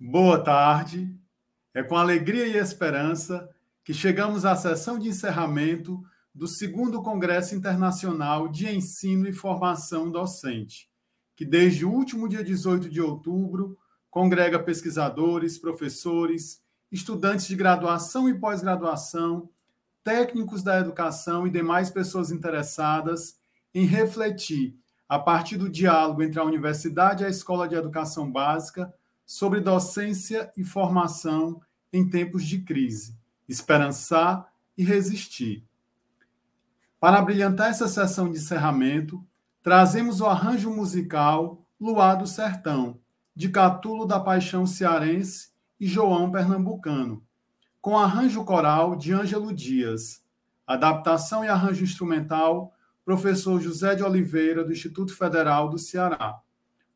Boa tarde. É com alegria e esperança que chegamos à sessão de encerramento do 2º Congresso Internacional de Ensino e Formação Docente, que desde o último dia 18 de outubro congrega pesquisadores, professores, estudantes de graduação e pós-graduação, técnicos da educação e demais pessoas interessadas em refletir, a partir do diálogo entre a universidade e a escola de educação básica, sobre docência e formação em tempos de crise, esperançar e resistir. Para brilhantar essa sessão de encerramento, trazemos o arranjo musical Luar do Sertão, de Catulo da Paixão Cearense e João Pernambucano, com arranjo coral de Ângelo Dias, adaptação e arranjo instrumental, professor José de Oliveira, do Instituto Federal do Ceará.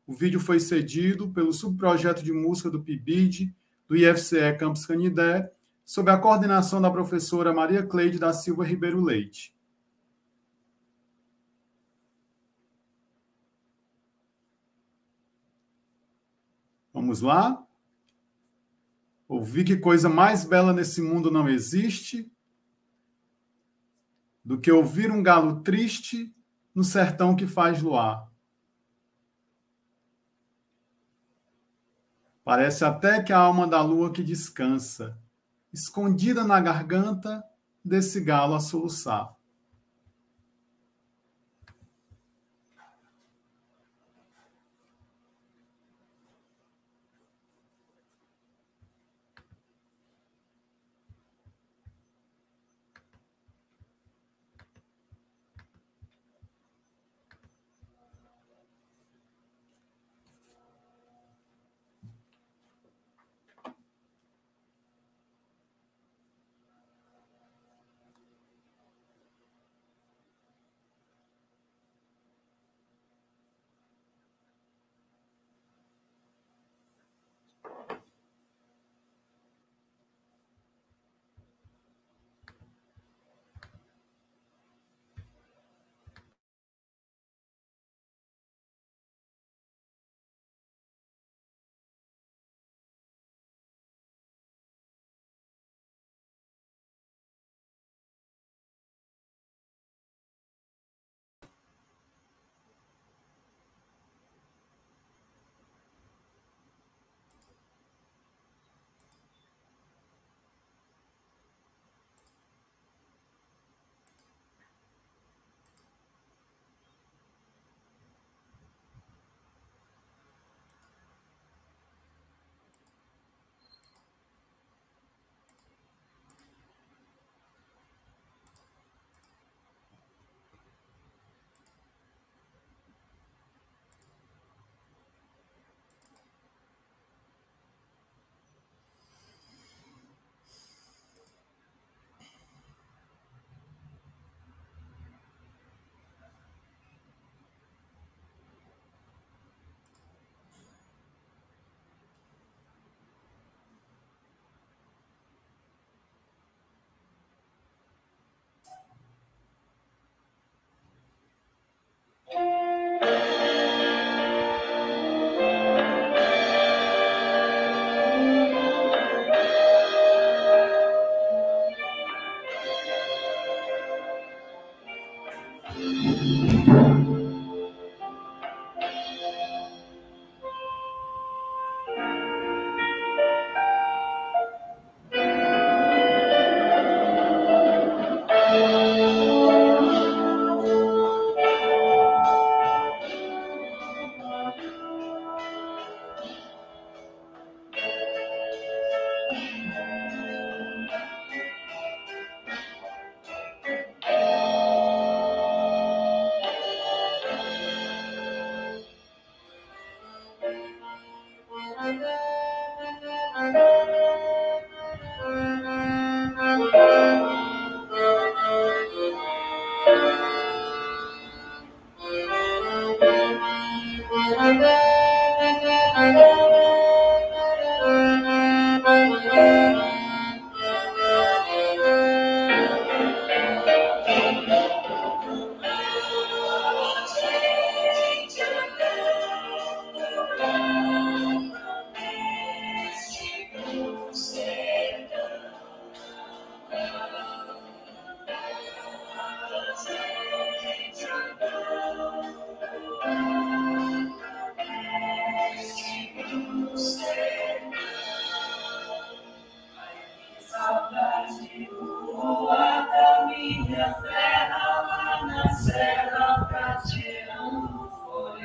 O vídeo foi cedido pelo subprojeto de música do PIBID, do IFCE Campus Canidé, sob a coordenação da professora Maria Cleide da Silva Ribeiro Leite. Vamos lá? Ouvir que coisa mais bela nesse mundo não existe do que ouvir um galo triste no sertão que faz luar. Parece até que a alma da lua que descansa, escondida na garganta desse galo a soluçar.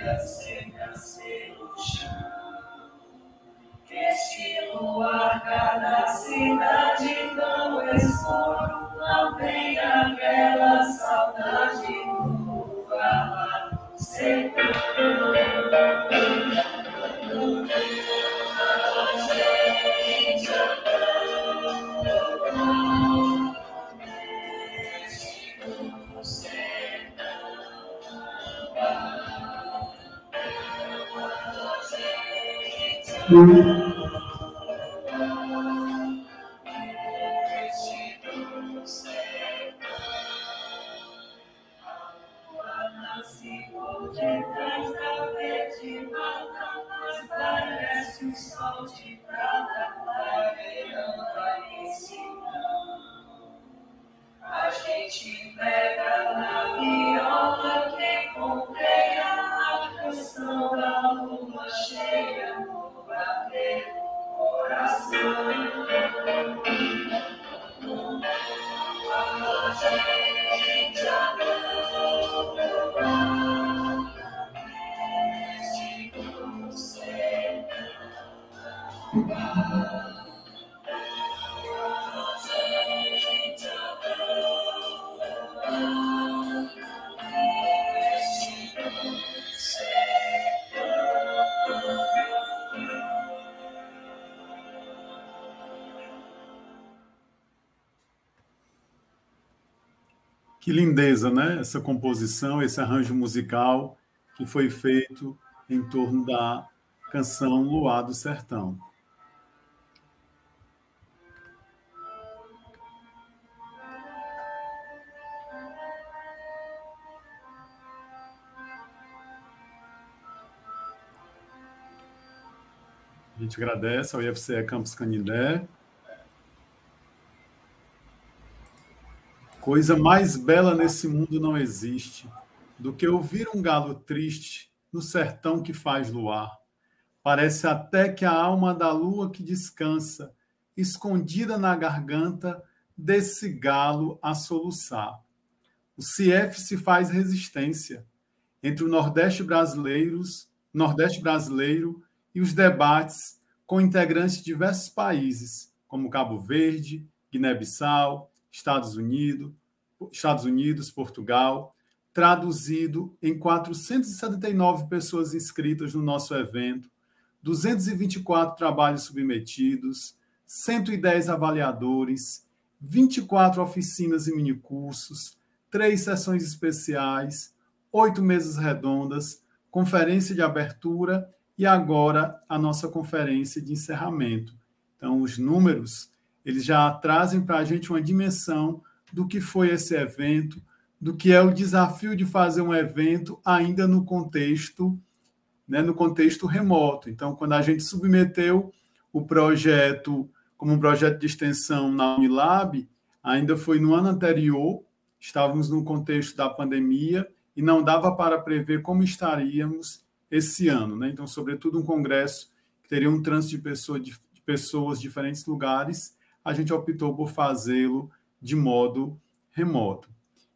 folha seca pelo chão. Este luar, cada cidade tão escuro, não tem aquela saudade tua. Sempre detrás da verde mata, mas parece um sol de prata clareando a imensidão. A gente pega na viola que conteia a canção da lua cheia no bater do coração. A gente amou. Que lindeza, né? Essa composição, esse arranjo musical que foi feito em torno da canção Luar do Sertão. A gente agradece ao IFCE Campus Canindé. Coisa mais bela nesse mundo não existe do que ouvir um galo triste no sertão que faz luar. Parece até que a alma da lua que descansa, escondida na garganta desse galo a soluçar. O CIEF se faz resistência entre o Nordeste brasileiro e os debates com integrantes de diversos países, como Cabo Verde, Guiné-Bissau, Estados Unidos, Portugal, traduzido em 479 pessoas inscritas no nosso evento, 224 trabalhos submetidos, 110 avaliadores, 24 oficinas e minicursos, 3 sessões especiais, 8 mesas redondas, conferência de abertura e agora a nossa conferência de encerramento. Então, os números, eles já trazem para a gente uma dimensão do que foi esse evento, do que é o desafio de fazer um evento ainda no contexto remoto. Então, quando a gente submeteu o projeto como um projeto de extensão na Unilab, ainda foi no ano anterior, estávamos no contexto da pandemia e não dava para prever como estaríamos esse ano, né? Então, sobretudo um congresso que teria um trânsito de pessoas de diferentes lugares, a gente optou por fazê-lo de modo remoto.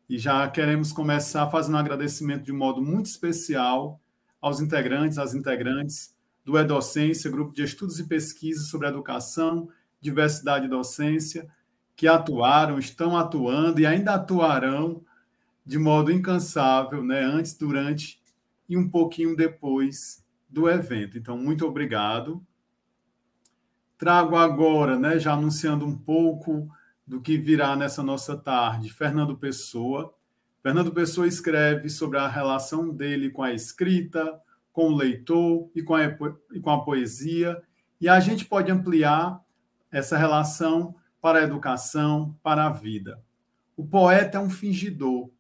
E já queremos começar fazendo um agradecimento de modo muito especial aos integrantes, às integrantes do E-Docência, Grupo de Estudos e Pesquisas sobre Educação, Diversidade e Docência, que atuaram, estão atuando e ainda atuarão de modo incansável, né, antes, durante e um pouquinho depois do evento. Então, muito obrigado. Trago agora, né, já anunciando um pouco do que virá nessa nossa tarde, Fernando Pessoa. Fernando Pessoa escreve sobre a relação dele com a escrita, com o leitor e com a poesia, e a gente pode ampliar essa relação para a educação, para a vida. O poeta é um fingidor,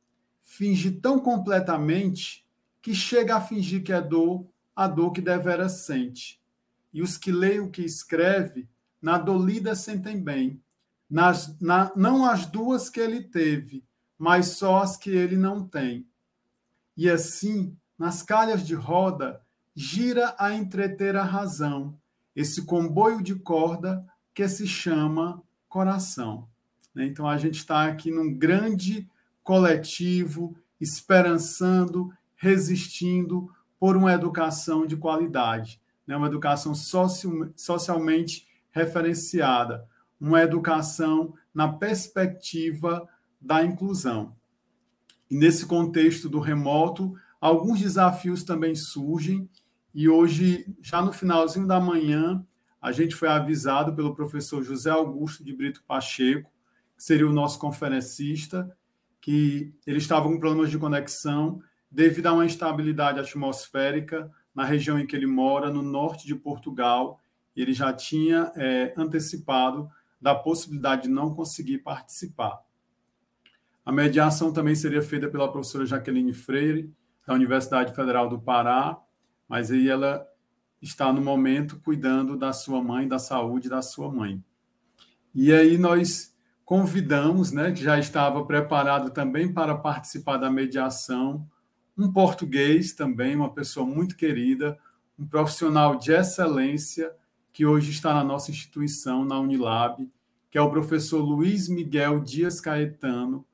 finge tão completamente que chega a fingir que é dor, a dor que deveras sente. E os que leem o que escreve, na dolida sentem bem, não as duas que ele teve, mas só as que ele não tem. E assim, nas calhas de roda, gira a entreter a razão, esse comboio de corda que se chama coração. Então, a gente está aqui num grande coletivo, esperançando, resistindo por uma educação de qualidade, né? Uma educação socialmente referenciada, uma educação na perspectiva da inclusão. E nesse contexto do remoto, alguns desafios também surgem, e hoje, já no finalzinho da manhã, a gente foi avisado pelo professor José Augusto de Brito Pacheco, que seria o nosso conferencista, que ele estava com problemas de conexão devido a uma instabilidade atmosférica na região em que ele mora, no norte de Portugal. Ele já tinha antecipado da possibilidade de não conseguir participar. A mediação também seria feita pela professora Jaqueline Freire, da Universidade Federal do Pará, mas aí ela está, no momento, cuidando da sua mãe, da saúde da sua mãe. E aí nós convidamos, né, que já estava preparado também para participar da mediação, um português também, uma pessoa muito querida, um profissional de excelência, que hoje está na nossa instituição, na Unilab, que é o professor Luiz Miguel Dias Caetano,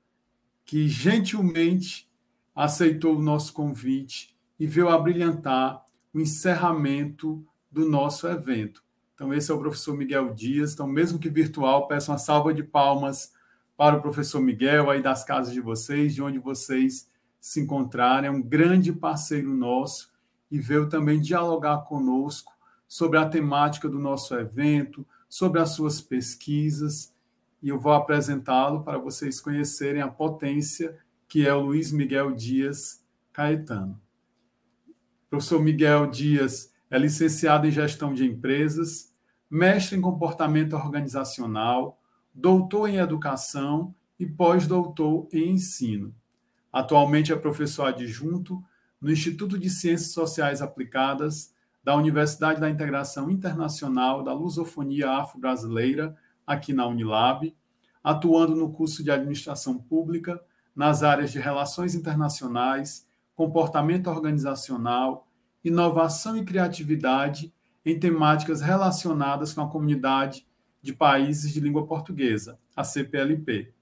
que gentilmente aceitou o nosso convite e veio abrilhantar o encerramento do nosso evento. Então, esse é o professor Miguel Dias. Então, mesmo que virtual, peço uma salva de palmas para o professor Miguel, aí das casas de vocês, de onde vocês se encontrarem. É um grande parceiro nosso e veio também dialogar conosco sobre a temática do nosso evento, sobre as suas pesquisas, e eu vou apresentá-lo para vocês conhecerem a potência que é o Luiz Miguel Dias Caetano. O professor Miguel Dias é licenciado em Gestão de Empresas, mestre em Comportamento Organizacional, doutor em Educação e pós-doutor em Ensino. Atualmente é professor adjunto no Instituto de Ciências Sociais Aplicadas da Universidade da Integração Internacional da Lusofonia Afro-Brasileira, aqui na Unilab, atuando no curso de Administração Pública, nas áreas de Relações Internacionais, Comportamento Organizacional, Inovação e Criatividade em temáticas relacionadas com a Comunidade de Países de Língua Portuguesa, a CPLP.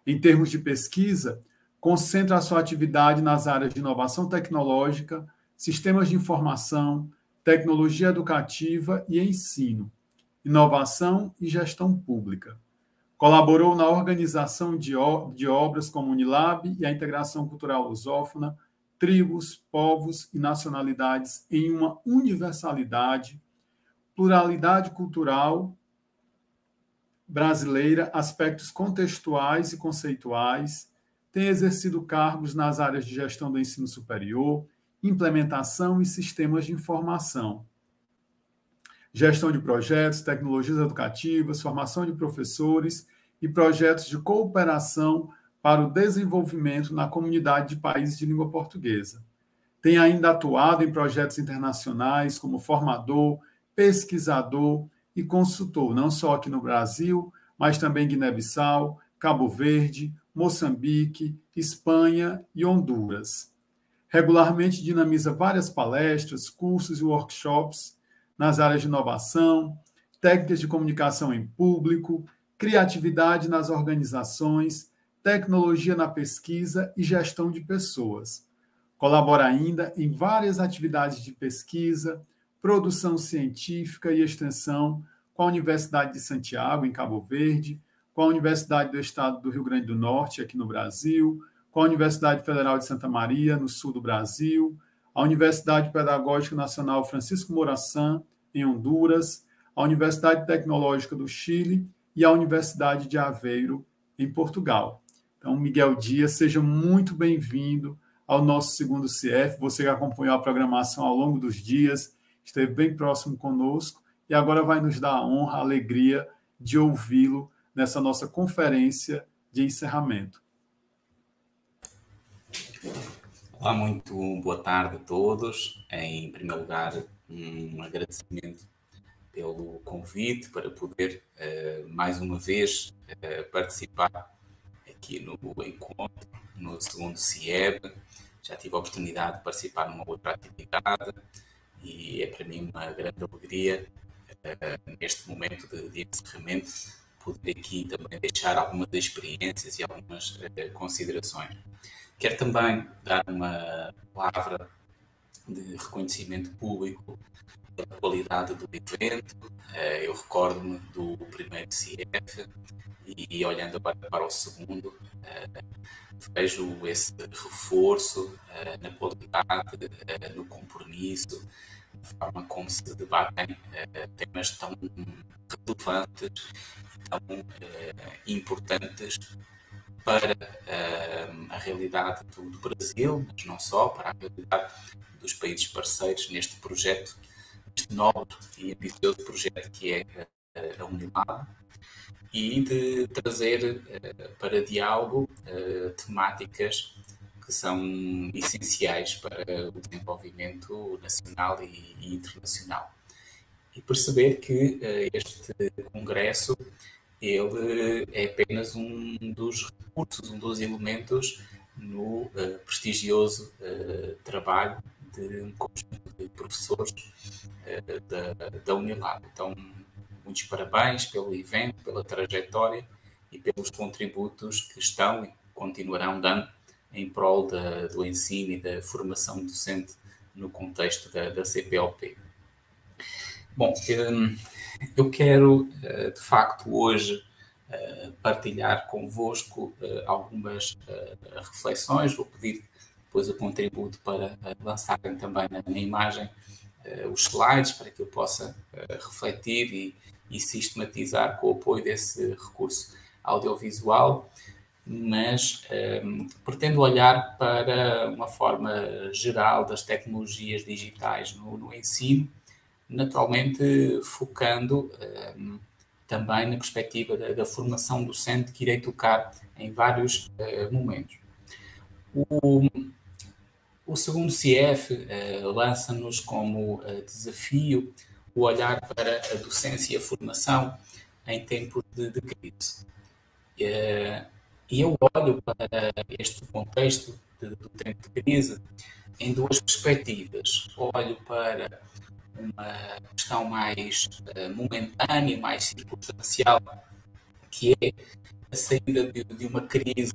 Em termos de pesquisa, concentra a sua atividade nas áreas de inovação tecnológica, sistemas de informação, tecnologia educativa e ensino, inovação e gestão pública. Colaborou na organização de obras como Unilab e a integração cultural lusófona, tribos, povos e nacionalidades em uma universalidade, pluralidade cultural brasileira, aspectos contextuais e conceituais, tem exercido cargos nas áreas de gestão do ensino superior, implementação e sistemas de informação, gestão de projetos, tecnologias educativas, formação de professores e projetos de cooperação para o desenvolvimento na comunidade de países de língua portuguesa. Tem ainda atuado em projetos internacionais como formador, pesquisador e consultor, não só aqui no Brasil, mas também Guiné-Bissau, Cabo Verde, Moçambique, Espanha e Honduras. Regularmente dinamiza várias palestras, cursos e workshops nas áreas de inovação, técnicas de comunicação em público, criatividade nas organizações, tecnologia na pesquisa e gestão de pessoas. Colabora ainda em várias atividades de pesquisa, produção científica e extensão com a Universidade de Santiago, em Cabo Verde, com a Universidade do Estado do Rio Grande do Norte, aqui no Brasil, com a Universidade Federal de Santa Maria, no sul do Brasil, a Universidade Pedagógica Nacional Francisco Morazán, em Honduras, a Universidade Tecnológica do Chile e a Universidade de Aveiro, em Portugal. Então, Miguel Dias, seja muito bem-vindo ao nosso segundo CIEF. Você que acompanhou a programação ao longo dos dias, esteve bem próximo conosco e agora vai nos dar a honra, a alegria de ouvi-lo nessa nossa conferência de encerramento. Olá, muito boa tarde a todos. Em primeiro lugar, um agradecimento pelo convite para poder, mais uma vez, participar aqui no encontro, no segundo CIEB. Já tive a oportunidade de participar numa outra atividade e é para mim uma grande alegria, neste momento de encerramento, poder aqui também deixar algumas experiências e algumas considerações. Quero também dar uma palavra de reconhecimento público pela qualidade do evento. Eu recordo-me do primeiro CIEF e olhando para o segundo, vejo esse reforço na qualidade, no compromisso, na forma como se debatem temas tão relevantes, tão importantes para a realidade do Brasil, mas não só, para a realidade dos países parceiros neste projeto, este nobre e ambicioso projeto que é a Unilab, e de trazer para diálogo temáticas que são essenciais para o desenvolvimento nacional e internacional. E perceber que este congresso ele é apenas um dos recursos, um dos elementos no prestigioso trabalho de um conjunto de professores da Unilab. Então, muitos parabéns pelo evento, pela trajetória e pelos contributos que estão e continuarão dando em prol do ensino e da formação docente no contexto da CPLP. Bom, eu quero, de facto, hoje partilhar convosco algumas reflexões. Vou pedir depois o contributo para lançarem também na imagem os slides, para que eu possa refletir e sistematizar com o apoio desse recurso audiovisual, mas pretendo olhar para uma forma geral das tecnologias digitais no ensino, naturalmente focando também na perspectiva da formação docente, que irei tocar em vários momentos. O segundo CIEF lança-nos como desafio o olhar para a docência e a formação em tempos de crise. E eu olho para este contexto do tempo de crise em duas perspectivas. Olho para uma questão mais momentânea, mais circunstancial, que é a saída de uma crise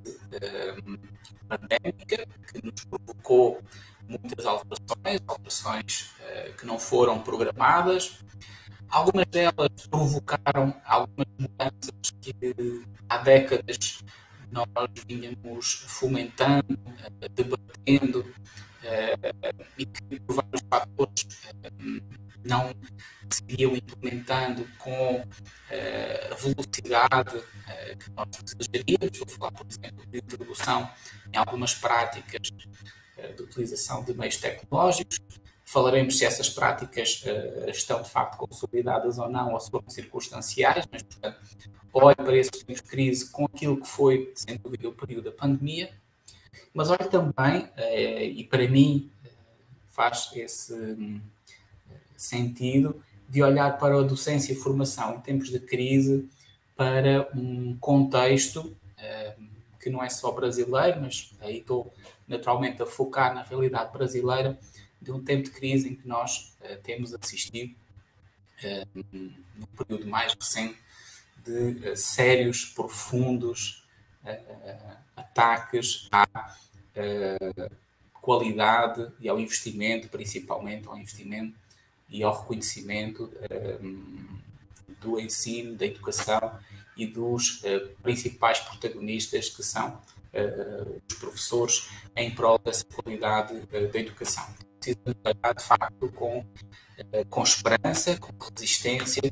pandémica que nos provocou muitas alterações que não foram programadas. Algumas delas provocaram algumas mudanças que há décadas nós vínhamos fomentando, debatendo, e que por vários fatores não se iam implementando com a velocidade que nós desejaríamos. Vou falar, por exemplo, de introdução em algumas práticas de utilização de meios tecnológicos. Falaremos se essas práticas estão de facto consolidadas ou não, ou se foram circunstanciais, mas, portanto, olho para esse tempo de crise com aquilo que foi, sem dúvida, o período da pandemia, mas olho também, e para mim faz esse sentido, de olhar para a docência e formação em tempos de crise para um contexto que não é só brasileiro, mas aí estou naturalmente a focar na realidade brasileira, de um tempo de crise em que nós temos assistido, no período mais recente, de sérios, profundos ataques à qualidade e ao investimento, principalmente ao investimento e ao reconhecimento do ensino, da educação e dos principais protagonistas, que são os professores, em prol dessa qualidade da educação. Precisamos olhar, de facto, com esperança, com resistência,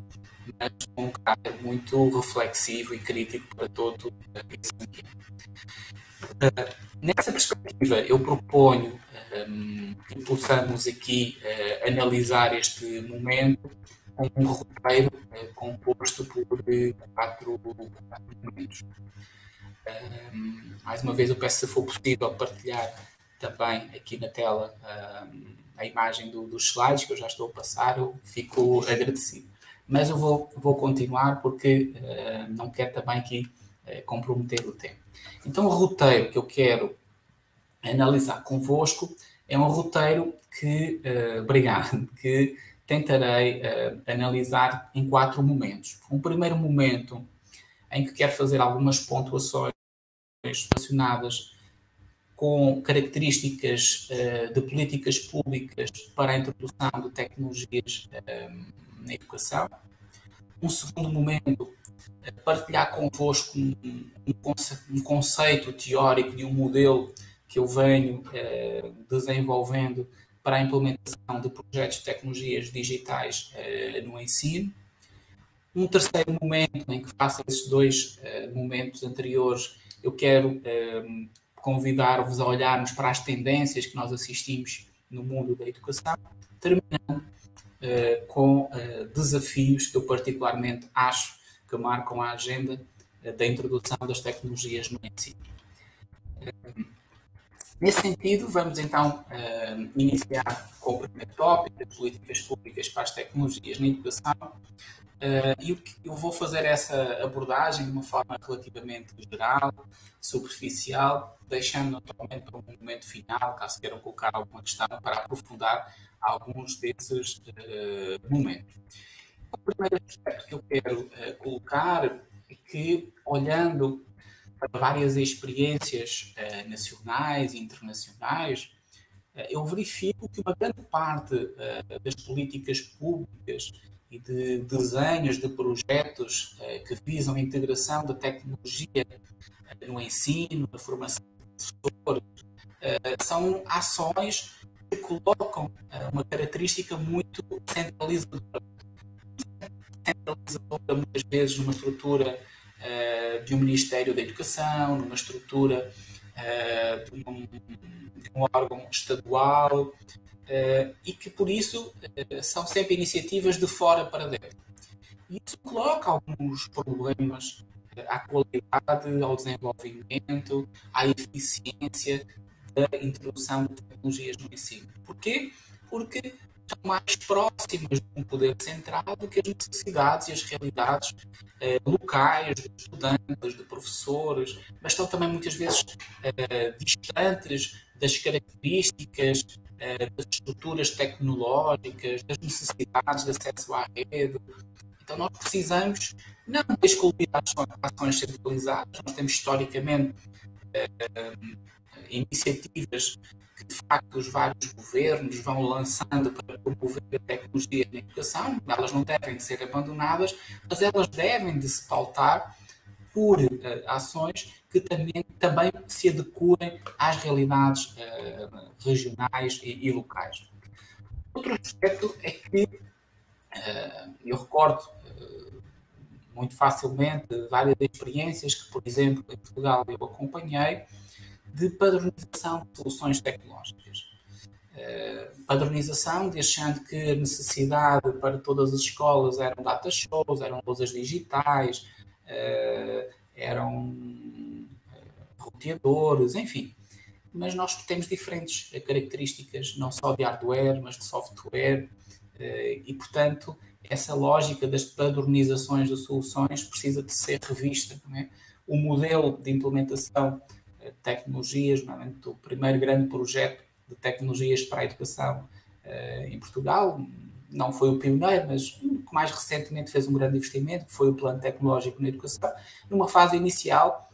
mas com um caráter muito reflexivo e crítico para todo esse ambiente. Nessa perspectiva, eu proponho que possamos aqui analisar este momento com um roteiro composto por quatro momentos. Mais uma vez, eu peço, se for possível, partilhar também aqui na tela a imagem dos slides que eu já estou a passar. Eu fico agradecido. Mas eu vou continuar porque não quero também aqui comprometer o tempo. Então, o roteiro que eu quero analisar convosco é um roteiro que tentarei analisar em 4 momentos. Um primeiro momento em que quero fazer algumas pontuações relacionadas com características de políticas públicas para a introdução de tecnologias na educação. Um segundo momento, partilhar convosco um conceito teórico de um modelo que eu venho desenvolvendo para a implementação de projetos de tecnologias digitais no ensino. Um terceiro momento, em que faço esses dois momentos anteriores, eu quero convidar-vos a olharmos para as tendências que nós assistimos no mundo da educação, terminando com desafios que eu particularmente acho que marcam a agenda da introdução das tecnologias no ensino. Nesse sentido, vamos então iniciar com o primeiro tópico, as políticas públicas para as tecnologias na educação. E eu vou fazer essa abordagem de uma forma relativamente geral, superficial, deixando naturalmente para um momento final, caso queiram colocar alguma questão, para aprofundar alguns desses momentos. O primeiro aspecto que eu quero colocar é que, olhando para várias experiências nacionais e internacionais, eu verifico que uma grande parte das políticas públicas e de desenhos de projetos que visam a integração da tecnologia no ensino, na formação de professores, são ações que colocam uma característica muito centralizadora, muitas vezes numa estrutura de um Ministério da Educação, numa estrutura de um órgão estadual, e que, por isso, são sempre iniciativas de fora para dentro. E isso coloca alguns problemas à qualidade, ao desenvolvimento, à eficiência da introdução de tecnologias no ensino. Porquê? Porque estão mais próximas de um poder central do que as necessidades e as realidades locais, de estudantes, de professores, mas estão também muitas vezes distantes das características, das estruturas tecnológicas, das necessidades de acesso à rede. Então nós precisamos não excluir ações centralizadas, nós temos historicamente iniciativas que de facto os vários governos vão lançando para promover a tecnologia na educação. Elas não devem de ser abandonadas, mas elas devem de se pautar por ações que também se adequem às realidades regionais e locais. Outro aspecto é que eu recordo muito facilmente várias experiências que, por exemplo, em Portugal eu acompanhei, de padronização de soluções tecnológicas. Padronização, deixando que a necessidade para todas as escolas eram data shows, eram lousas digitais, eram roteadores, enfim. Mas nós temos diferentes características, não só de hardware, mas de software, e, portanto, essa lógica das padronizações de soluções precisa de ser revista. Não é? O modelo de implementação de tecnologias, normalmente o primeiro grande projeto de tecnologias para a educação em Portugal, não foi o pioneiro, mas que mais recentemente fez um grande investimento, que foi o Plano Tecnológico na Educação. Numa fase inicial,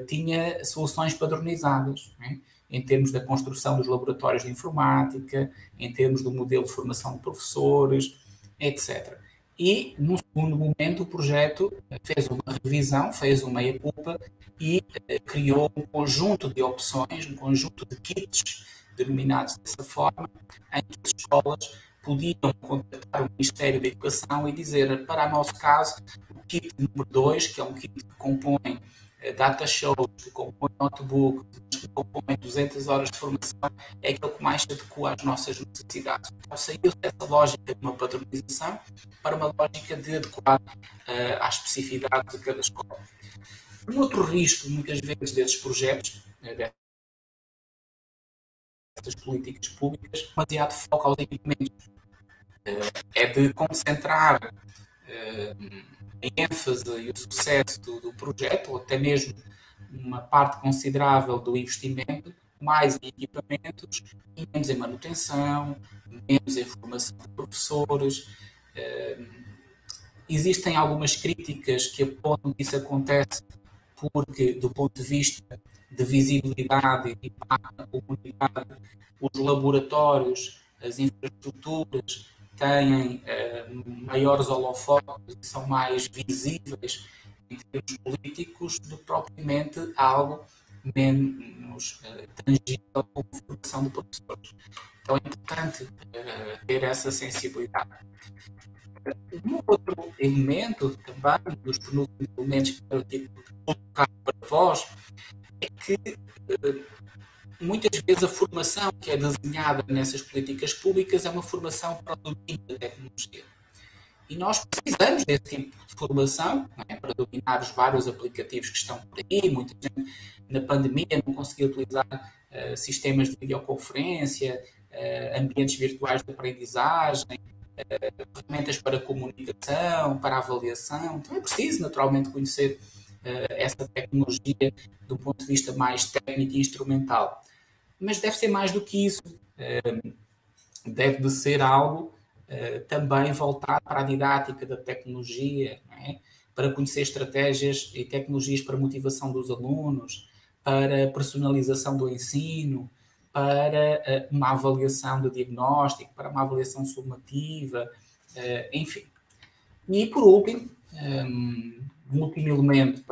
tinha soluções padronizadas, não é? Em termos da construção dos laboratórios de informática, em termos do modelo de formação de professores, etc. E, num segundo momento, o projeto fez uma revisão, fez uma meia-culpa e criou um conjunto de opções, um conjunto de kits, denominados dessa forma, em que as escolas podiam contactar o Ministério da Educação e dizer, para o nosso caso, o kit número 2, que é um kit que compõe data shows, que compõe notebook, que compõe 200 horas de formação, é aquele que mais se adequa às nossas necessidades. Então, saiu-se dessa lógica de uma padronização para uma lógica de adequar às especificidades de cada escola. Um outro risco, muitas vezes, desses projetos, dessas políticas públicas, demasiado foco aos equipamentos, é de concentrar a ênfase e o sucesso do projeto, ou até mesmo uma parte considerável do investimento, mais em equipamentos, e menos em manutenção, menos em formação de professores. Existem algumas críticas que apontam que isso acontece porque, do ponto de vista de visibilidade e de impacto na comunidade, os laboratórios, as infraestruturas têm maiores holofotes e são mais visíveis em termos políticos do que propriamente algo menos tangível como a formação de professores. Então é importante ter essa sensibilidade. Um outro elemento também, dos penúltimos elementos que eu tive colocar para vós, é que muitas vezes a formação que é desenhada nessas políticas públicas é uma formação para o domínio da tecnologia. E nós precisamos desse tipo de formação, não é? Para dominar os vários aplicativos que estão por aí. Muita gente na pandemia não conseguia utilizar sistemas de videoconferência, ambientes virtuais de aprendizagem, ferramentas para comunicação, para avaliação. Então é preciso naturalmente conhecer essa tecnologia do ponto de vista mais técnico e instrumental. Mas deve ser mais do que isso. Deve de ser algo também voltado para a didática da tecnologia, não é? Para conhecer estratégias e tecnologias para motivação dos alunos, para personalização do ensino, para uma avaliação de diagnóstico, para uma avaliação sumativa, enfim. E, por último, um último elemento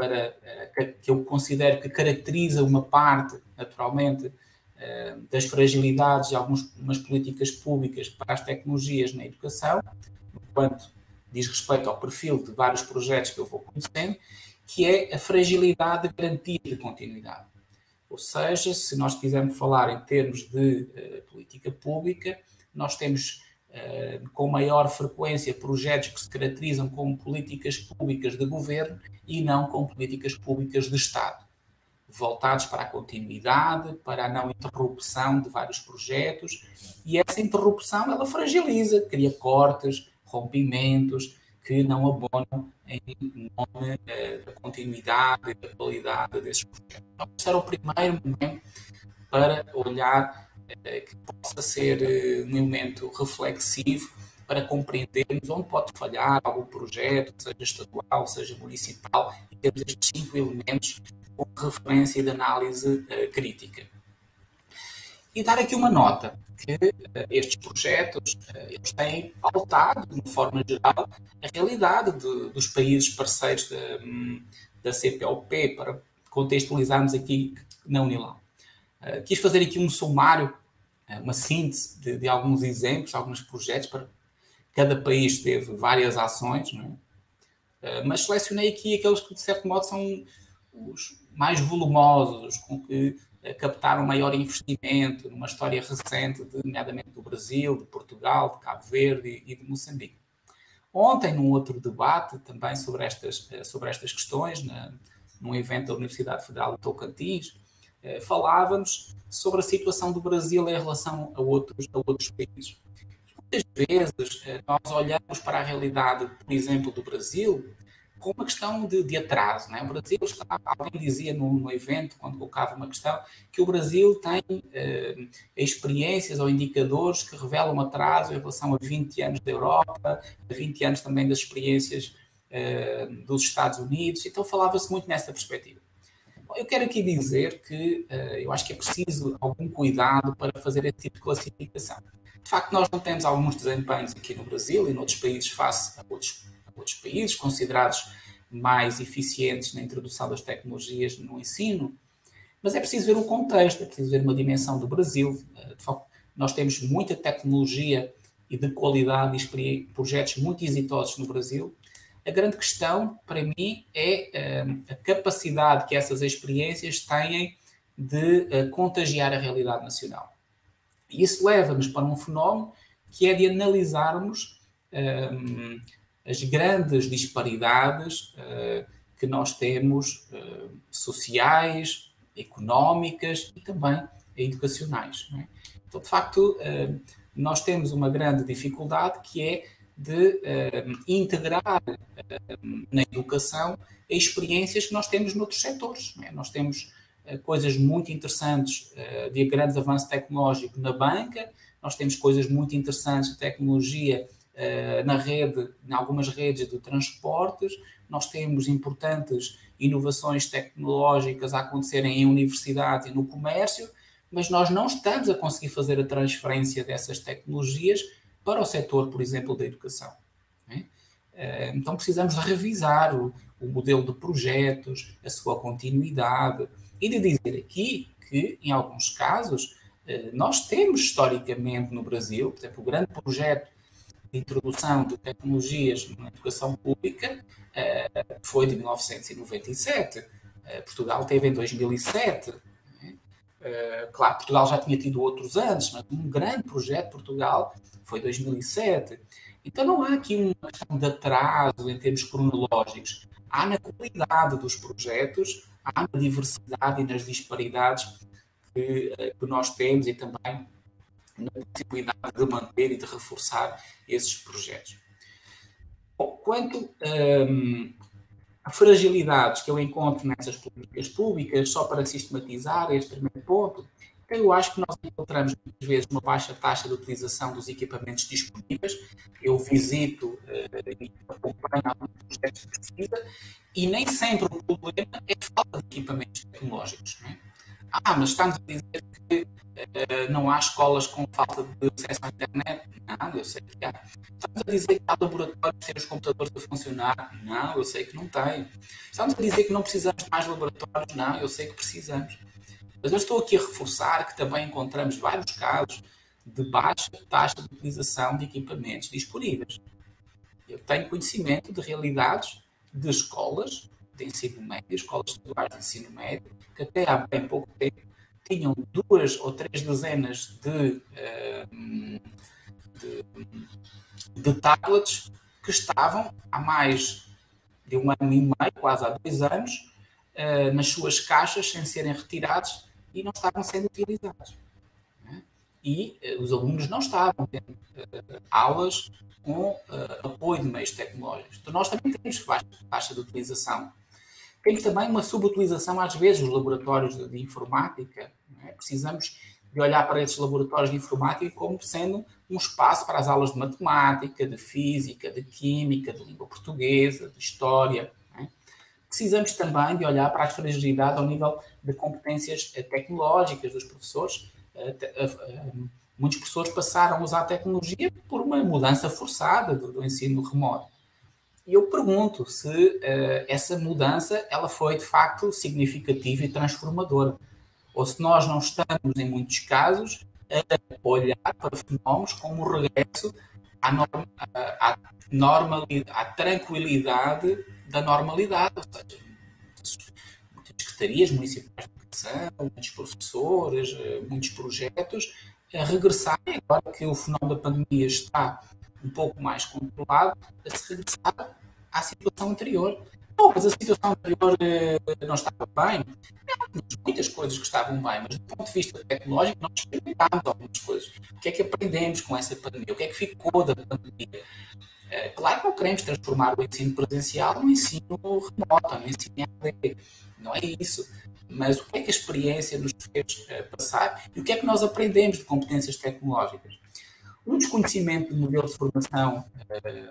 que eu considero que caracteriza uma parte, naturalmente, das fragilidades de algumas políticas públicas para as tecnologias na educação, enquanto diz respeito ao perfil de vários projetos que eu vou conhecendo, que é a fragilidade de garantia de continuidade. Ou seja, se nós quisermos falar em termos de política pública, nós temos com maior frequência projetos que se caracterizam como políticas públicas de governo e não como políticas públicas de Estado, voltados para a continuidade, para a não interrupção de vários projetos, e essa interrupção ela fragiliza, cria cortes, rompimentos que não abonam em nome da continuidade e da qualidade desses projetos. Então, este era o primeiro momento para olhar que possa ser um elemento reflexivo para compreendermos onde pode falhar algum projeto, seja estadual, seja municipal, e temos estes 5 elementos com referência e de análise crítica. E dar aqui uma nota, que estes projetos eles têm pautado, de uma forma geral, a realidade dos países parceiros da CPLP, para contextualizarmos aqui na Unilau. Quis fazer aqui um sumário, uma síntese de alguns exemplos, alguns projetos, para cada país teve várias ações, não é? Mas selecionei aqui aqueles que, de certo modo, são os mais volumosos, com que captaram maior investimento numa história recente, nomeadamente do Brasil, de Portugal, de Cabo Verde e de Moçambique. Ontem, num outro debate também sobre estas questões, num evento da Universidade Federal de Tocantins, falávamos sobre a situação do Brasil em relação a outros países. Muitas vezes nós olhamos para a realidade, por exemplo, do Brasil, com uma questão de atraso. Não é? O Brasil alguém dizia no evento, quando colocava uma questão, que o Brasil tem experiências ou indicadores que revelam atraso em relação a 20 anos da Europa, a 20 anos também das experiências dos Estados Unidos. Então falava-se muito nessa perspectiva. Bom, eu quero aqui dizer que eu acho que é preciso algum cuidado para fazer esse tipo de classificação. De facto, nós não temos alguns desempenhos aqui no Brasil e noutros países face a outros países considerados mais eficientes na introdução das tecnologias no ensino, mas é preciso ver o contexto, é preciso ver uma dimensão do Brasil. De facto, nós temos muita tecnologia e de qualidade e projetos muito exitosos no Brasil. A grande questão, para mim, é a capacidade que essas experiências têm de contagiar a realidade nacional. E isso leva-nos para um fenómeno que é de analisarmos as grandes disparidades que nós temos sociais, económicas e também educacionais. Não é? Então, de facto, nós temos uma grande dificuldade que é de integrar na educação experiências que nós temos noutros setores. Não é? Nós temos coisas muito interessantes de grandes avanços tecnológicos na banca, nós temos coisas muito interessantes de tecnologia na rede, em algumas redes de transportes, nós temos importantes inovações tecnológicas a acontecerem em universidades e no comércio, mas nós não estamos a conseguir fazer a transferência dessas tecnologias para o setor, por exemplo, da educação. Então precisamos de revisar o modelo de projetos, a sua continuidade, e de dizer aqui que, em alguns casos, nós temos historicamente no Brasil, por exemplo, o grande projeto de introdução de tecnologias na educação pública foi de 1997. Portugal teve em 2007. Claro, Portugal já tinha tido outros anos, mas um grande projeto de Portugal foi 2007. Então não há aqui uma questão de atraso em termos cronológicos. Há na qualidade dos projetos, há na diversidade e nas disparidades que nós temos e também na possibilidade de manter e de reforçar esses projetos. Bom, quanto a fragilidades que eu encontro nessas políticas públicas, só para sistematizar este primeiro ponto, eu acho que nós encontramos muitas vezes uma baixa taxa de utilização dos equipamentos disponíveis. Eu visito e acompanho alguns projetos de pesquisa e nem sempre o problema é falta de equipamentos tecnológicos. Não é? Mas estamos a dizer que não há escolas com falta de acesso à internet? Não, eu sei que há. Estamos a dizer que há laboratórios sem os computadores a funcionar? Não, eu sei que não tem. Estamos a dizer que não precisamos de mais laboratórios? Não, eu sei que precisamos. Mas eu estou aqui a reforçar que também encontramos vários casos de baixa taxa de utilização de equipamentos disponíveis. Eu tenho conhecimento de realidades de escolas de ensino médio, escolas estaduais de ensino médio, que até há bem pouco tempo tinham 2 ou 3 dezenas de tablets que estavam há mais de 1 ano e meio, quase há 2 anos, nas suas caixas sem serem retirados e não estavam sendo utilizados. E os alunos não estavam tendo aulas com apoio de meios tecnológicos. Então nós também temos baixa taxa de utilização. Temos também uma subutilização, às vezes, nos laboratórios de informática. Não é? Precisamos de olhar para esses laboratórios de informática como sendo um espaço para as aulas de matemática, de física, de química, de língua portuguesa, de história. Precisamos também de olhar para as fragilidades ao nível de competências tecnológicas dos professores. Muitos professores passaram a usar a tecnologia por uma mudança forçada do ensino remoto. E eu pergunto se essa mudança ela foi, de facto, significativa e transformadora. Ou se nós não estamos, em muitos casos, a olhar para fenómenos como o regresso à tranquilidade da normalidade, ou seja, muitas secretarias municipais de educação, muitos professores, muitos projetos, a regressarem, agora que o fenómeno da pandemia está um pouco mais controlado, a se regressar à situação anterior. Bom, mas a situação anterior não estava bem. Muitas coisas que estavam bem, mas do ponto de vista tecnológico nós experimentámos algumas coisas. O que é que aprendemos com essa pandemia? O que é que ficou da pandemia? Claro que não queremos transformar o ensino presencial no ensino remoto, no ensino AD. Não é isso. Mas o que é que a experiência nos fez passar e o que é que nós aprendemos de competências tecnológicas? Um desconhecimento do modelo de formação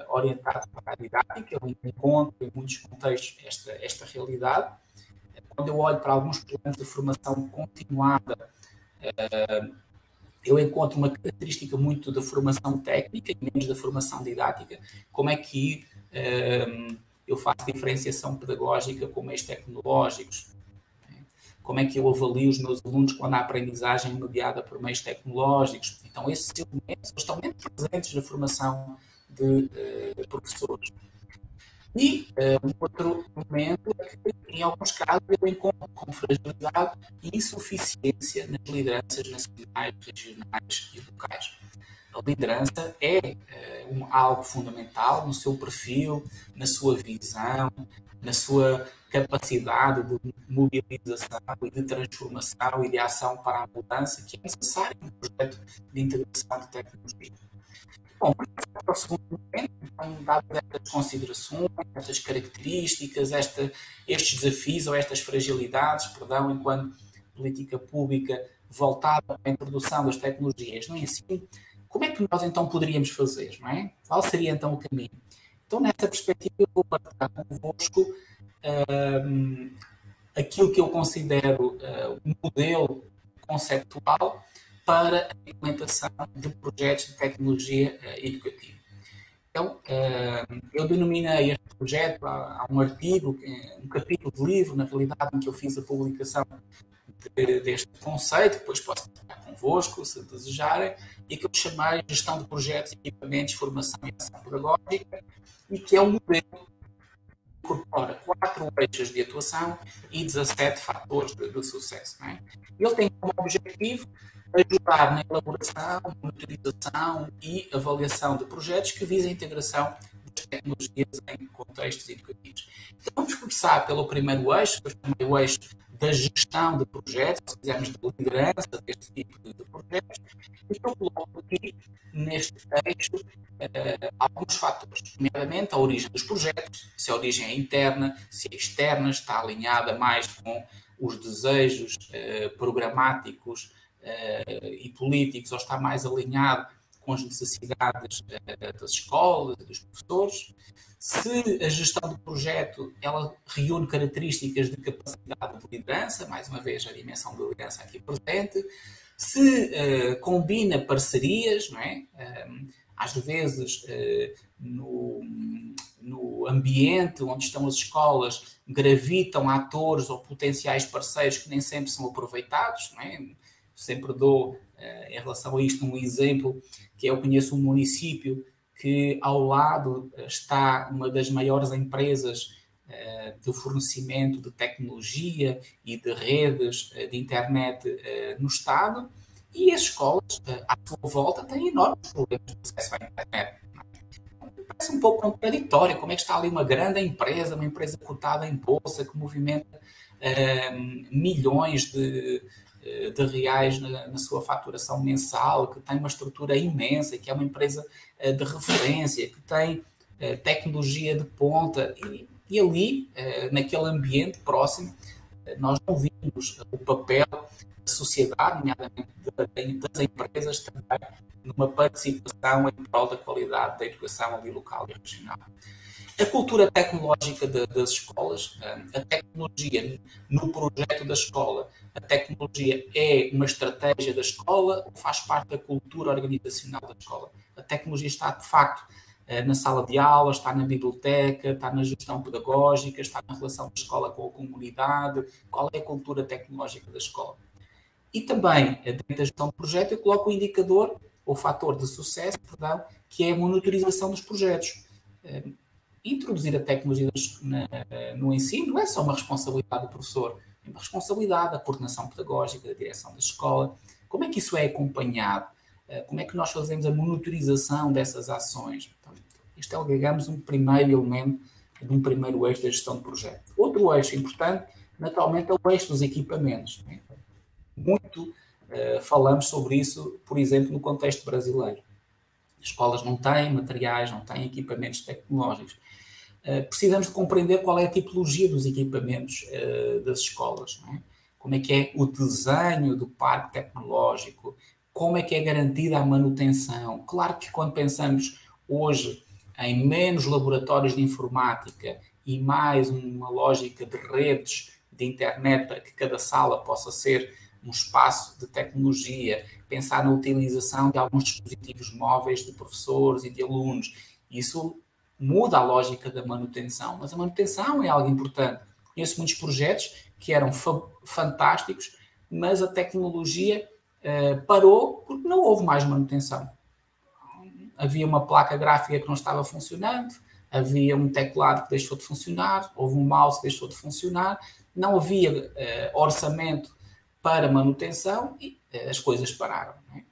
orientado para a didática, eu encontro em muitos contextos esta realidade. Quando eu olho para alguns planos de formação continuada, eu encontro uma característica muito da formação técnica e menos da formação didática. Como é que eu faço diferenciação pedagógica com meios tecnológicos? Como é que eu avalio os meus alunos quando a aprendizagem é mediada por meios tecnológicos? Então, esses elementos estão bem presentes na formação de professores. E um outro momento é que, em alguns casos, eu encontro com fragilidade e insuficiência nas lideranças nacionais, regionais e locais. A liderança é algo fundamental no seu perfil, na sua visão, na sua capacidade de mobilização e de transformação e de ação para a mudança que é necessário no projeto de integração de tecnologia. Bom, para o segundo momento, então, dadas estas considerações, estas características, estes desafios ou estas fragilidades, enquanto política pública voltada à introdução das tecnologias no ensino, como é que nós então poderíamos fazer, não é? Qual seria então o caminho? Então, nessa perspectiva, eu vou partilhar convosco aquilo que eu considero um modelo conceptual para a implementação de projetos de tecnologia educativa. Então, eu denominei este projeto, há um artigo, um capítulo de livro, na realidade, em que eu fiz a publicação deste conceito, depois posso partilhar convosco, se desejarem, e que eu chamei Gestão de Projetos, Equipamentos, Formação e Ação Pedagógica, e que é um modelo que incorpora 4 eixos de atuação e 17 fatores de sucesso. Não é? Ele tem como objetivo ajudar na elaboração, monitorização e avaliação de projetos que visam a integração das tecnologias em contextos educativos. Então, vamos começar pelo primeiro eixo, o eixo da gestão de projetos, se quisermos, da liderança deste tipo de projetos, e eu coloco aqui, neste eixo, alguns fatores, nomeadamente a origem dos projetos, se a origem é interna, se é externa, está alinhada mais com os desejos programáticos e políticos, ou está mais alinhado com as necessidades das escolas, dos professores. Se a gestão do projeto ela reúne características de capacidade de liderança, mais uma vez a dimensão da liderança aqui presente, se combina parcerias, não é? Às vezes no ambiente onde estão as escolas gravitam atores ou potenciais parceiros que nem sempre são aproveitados, não é? Sempre dou em relação a isto um exemplo, que eu conheço um município que ao lado está uma das maiores empresas do fornecimento de tecnologia e de redes de internet no Estado, e as escolas à sua volta têm enormes problemas de acesso à internet. Parece um pouco contraditório, como é que está ali uma grande empresa, uma empresa cotada em bolsa, que movimenta milhões de reais na sua faturação mensal, que tem uma estrutura imensa, que é uma empresa de referência, que tem tecnologia de ponta, e ali, naquele ambiente próximo, nós não vimos o papel da sociedade, nomeadamente das empresas, também numa participação em prol da qualidade da educação ali local e regional. A cultura tecnológica das escolas, a tecnologia no projeto da escola, a tecnologia é uma estratégia da escola ou faz parte da cultura organizacional da escola? A tecnologia está, de facto, na sala de aula, está na biblioteca, está na gestão pedagógica, está na relação da escola com a comunidade. Qual é a cultura tecnológica da escola? E também, dentro da gestão do projeto, eu coloco o indicador, ou fator de sucesso, perdão, que é a monitorização dos projetos. Introduzir a tecnologia no ensino não é só uma responsabilidade do professor, é uma responsabilidade da coordenação pedagógica, da direção da escola. Como é que isso é acompanhado? Como é que nós fazemos a monitorização dessas ações? Então, isto é, digamos, um primeiro elemento de um primeiro eixo da gestão de projeto. Outro eixo importante, naturalmente, é o eixo dos equipamentos. Muito falamos sobre isso, por exemplo, no contexto brasileiro. As escolas não têm materiais, não têm equipamentos tecnológicos. Precisamos de compreender qual é a tipologia dos equipamentos das escolas, não é? Como é que é o desenho do parque tecnológico, como é que é garantida a manutenção. Claro que quando pensamos hoje em menos laboratórios de informática e mais uma lógica de redes de internet para que cada sala possa ser um espaço de tecnologia, pensar na utilização de alguns dispositivos móveis de professores e de alunos, isso muda a lógica da manutenção, mas a manutenção é algo importante. Conheço muitos projetos que eram fantásticos, mas a tecnologia parou porque não houve mais manutenção. Havia uma placa gráfica que não estava funcionando, havia um teclado que deixou de funcionar, houve um mouse que deixou de funcionar, não havia orçamento para manutenção e as coisas pararam. Não é?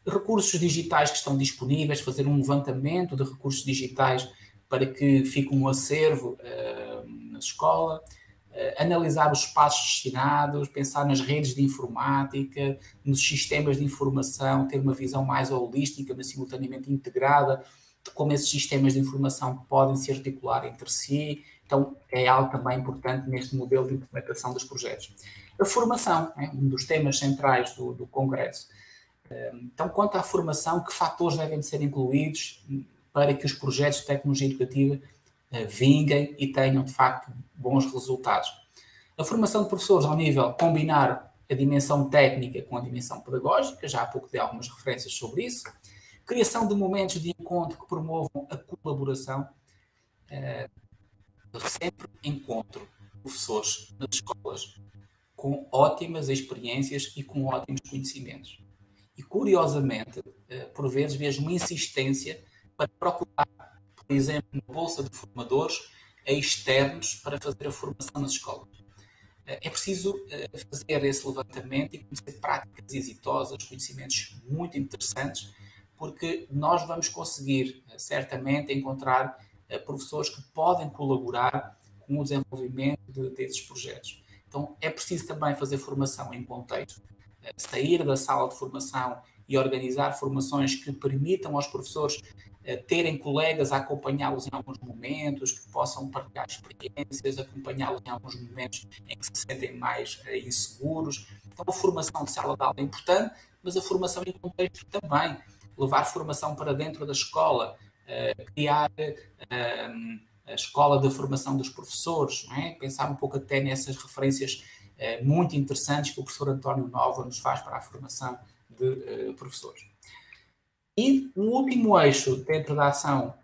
Recursos digitais que estão disponíveis, fazer um levantamento de recursos digitais para que fique um acervo na escola, analisar os espaços destinados, pensar nas redes de informática, nos sistemas de informação, ter uma visão mais holística, mas simultaneamente integrada, de como esses sistemas de informação podem se articular entre si. Então, é algo também importante neste modelo de implementação dos projetos. A formação é um dos temas centrais do Congresso. Então, quanto à formação, que fatores devem ser incluídos para que os projetos de tecnologia educativa vinguem e tenham, de facto, bons resultados? A formação de professores ao nível combinar a dimensão técnica com a dimensão pedagógica, já há pouco dei algumas referências sobre isso. Criação de momentos de encontro que promovam a colaboração. Sempre encontro professores nas escolas com ótimas experiências e com ótimos conhecimentos. E, curiosamente, por vezes vejo uma insistência para procurar, por exemplo, uma bolsa de formadores externos para fazer a formação nas escolas. É preciso fazer esse levantamento e conhecer práticas exitosas, conhecimentos muito interessantes, porque nós vamos conseguir, certamente, encontrar professores que podem colaborar com o desenvolvimento desses projetos. Então, é preciso também fazer formação em contexto, sair da sala de formação e organizar formações que permitam aos professores terem colegas a acompanhá-los em alguns momentos, que possam partilhar experiências, acompanhá-los em alguns momentos em que se sentem mais inseguros. Então, a formação de sala de aula é importante, mas a formação em contexto também. Levar formação para dentro da escola, criar a escola de formação dos professores, não é? Pensar um pouco até nessas referências muito interessantes que o professor António Nova nos faz para a formação de professores. E o último eixo dentro da ação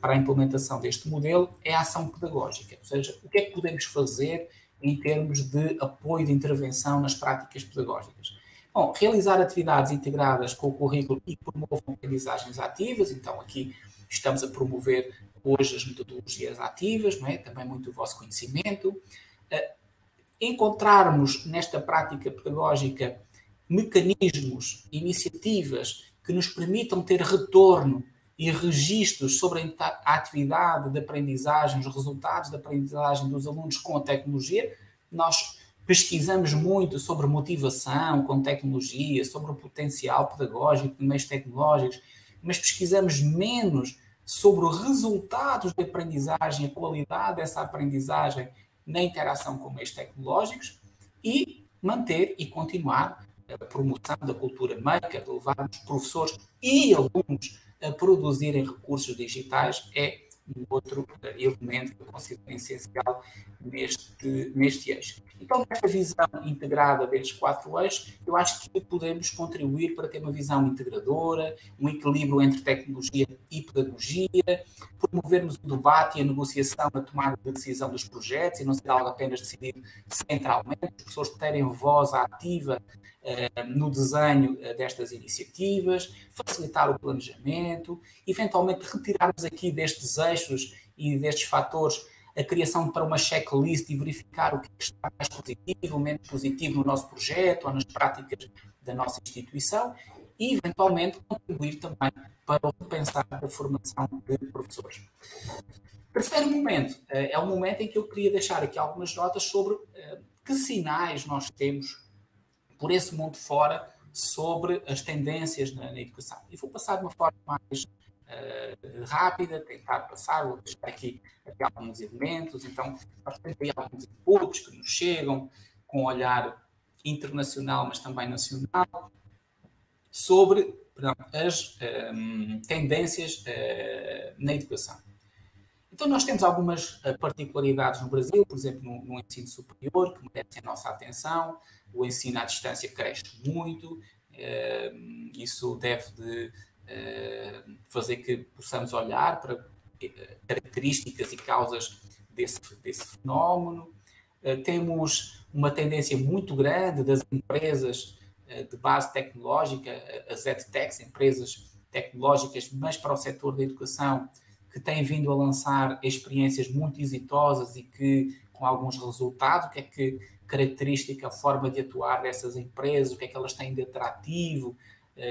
para a implementação deste modelo é a ação pedagógica, ou seja, o que é que podemos fazer em termos de apoio de intervenção nas práticas pedagógicas. Bom, realizar atividades integradas com o currículo e promover aprendizagens ativas, então aqui estamos a promover hoje as metodologias ativas, não é? Também muito o vosso conhecimento. Encontrarmos nesta prática pedagógica mecanismos, iniciativas que nos permitam ter retorno e registros sobre a atividade de aprendizagem, os resultados da aprendizagem dos alunos com a tecnologia. Nós pesquisamos muito sobre motivação com tecnologia, sobre o potencial pedagógico de meios tecnológicos, mas pesquisamos menos sobre os resultados da aprendizagem, a qualidade dessa aprendizagem na interação com meios tecnológicos e manter e continuar a promoção da cultura maker, de levarmos professores e alunos a produzirem recursos digitais é um outro elemento que eu considero essencial neste eixo. Então, nesta visão integrada destes 4 eixos, eu acho que podemos contribuir para ter uma visão integradora, um equilíbrio entre tecnologia e pedagogia, promovermos o debate e a negociação na tomada de decisão dos projetos e não ser algo apenas decidido centralmente, as pessoas terem voz ativa no desenho destas iniciativas, facilitar o planejamento, eventualmente retirarmos aqui destes eixos e destes fatores a criação para uma checklist e verificar o que está mais positivo, menos positivo no nosso projeto ou nas práticas da nossa instituição e, eventualmente, contribuir também para o repensar da formação de professores. Terceiro momento, é o momento em que eu queria deixar aqui algumas notas sobre que sinais nós temos por esse mundo fora sobre as tendências na educação. E vou passar de uma forma mais rápida, tentar passar, vou deixar aqui alguns elementos. Então, nós temos aí alguns inputs que nos chegam com um olhar internacional, mas também nacional, sobre as tendências na educação. Então, nós temos algumas particularidades no Brasil, por exemplo, no ensino superior, que merecem a nossa atenção. O ensino à distância cresce muito, isso deve fazer que possamos olhar para características e causas desse fenómeno. Temos uma tendência muito grande das empresas de base tecnológica, as EdTechs, empresas tecnológicas, mas para o setor da educação, que têm vindo a lançar experiências muito exitosas e que com alguns resultados. O que é que característica, a forma de atuar dessas empresas, o que é que elas têm de atrativo,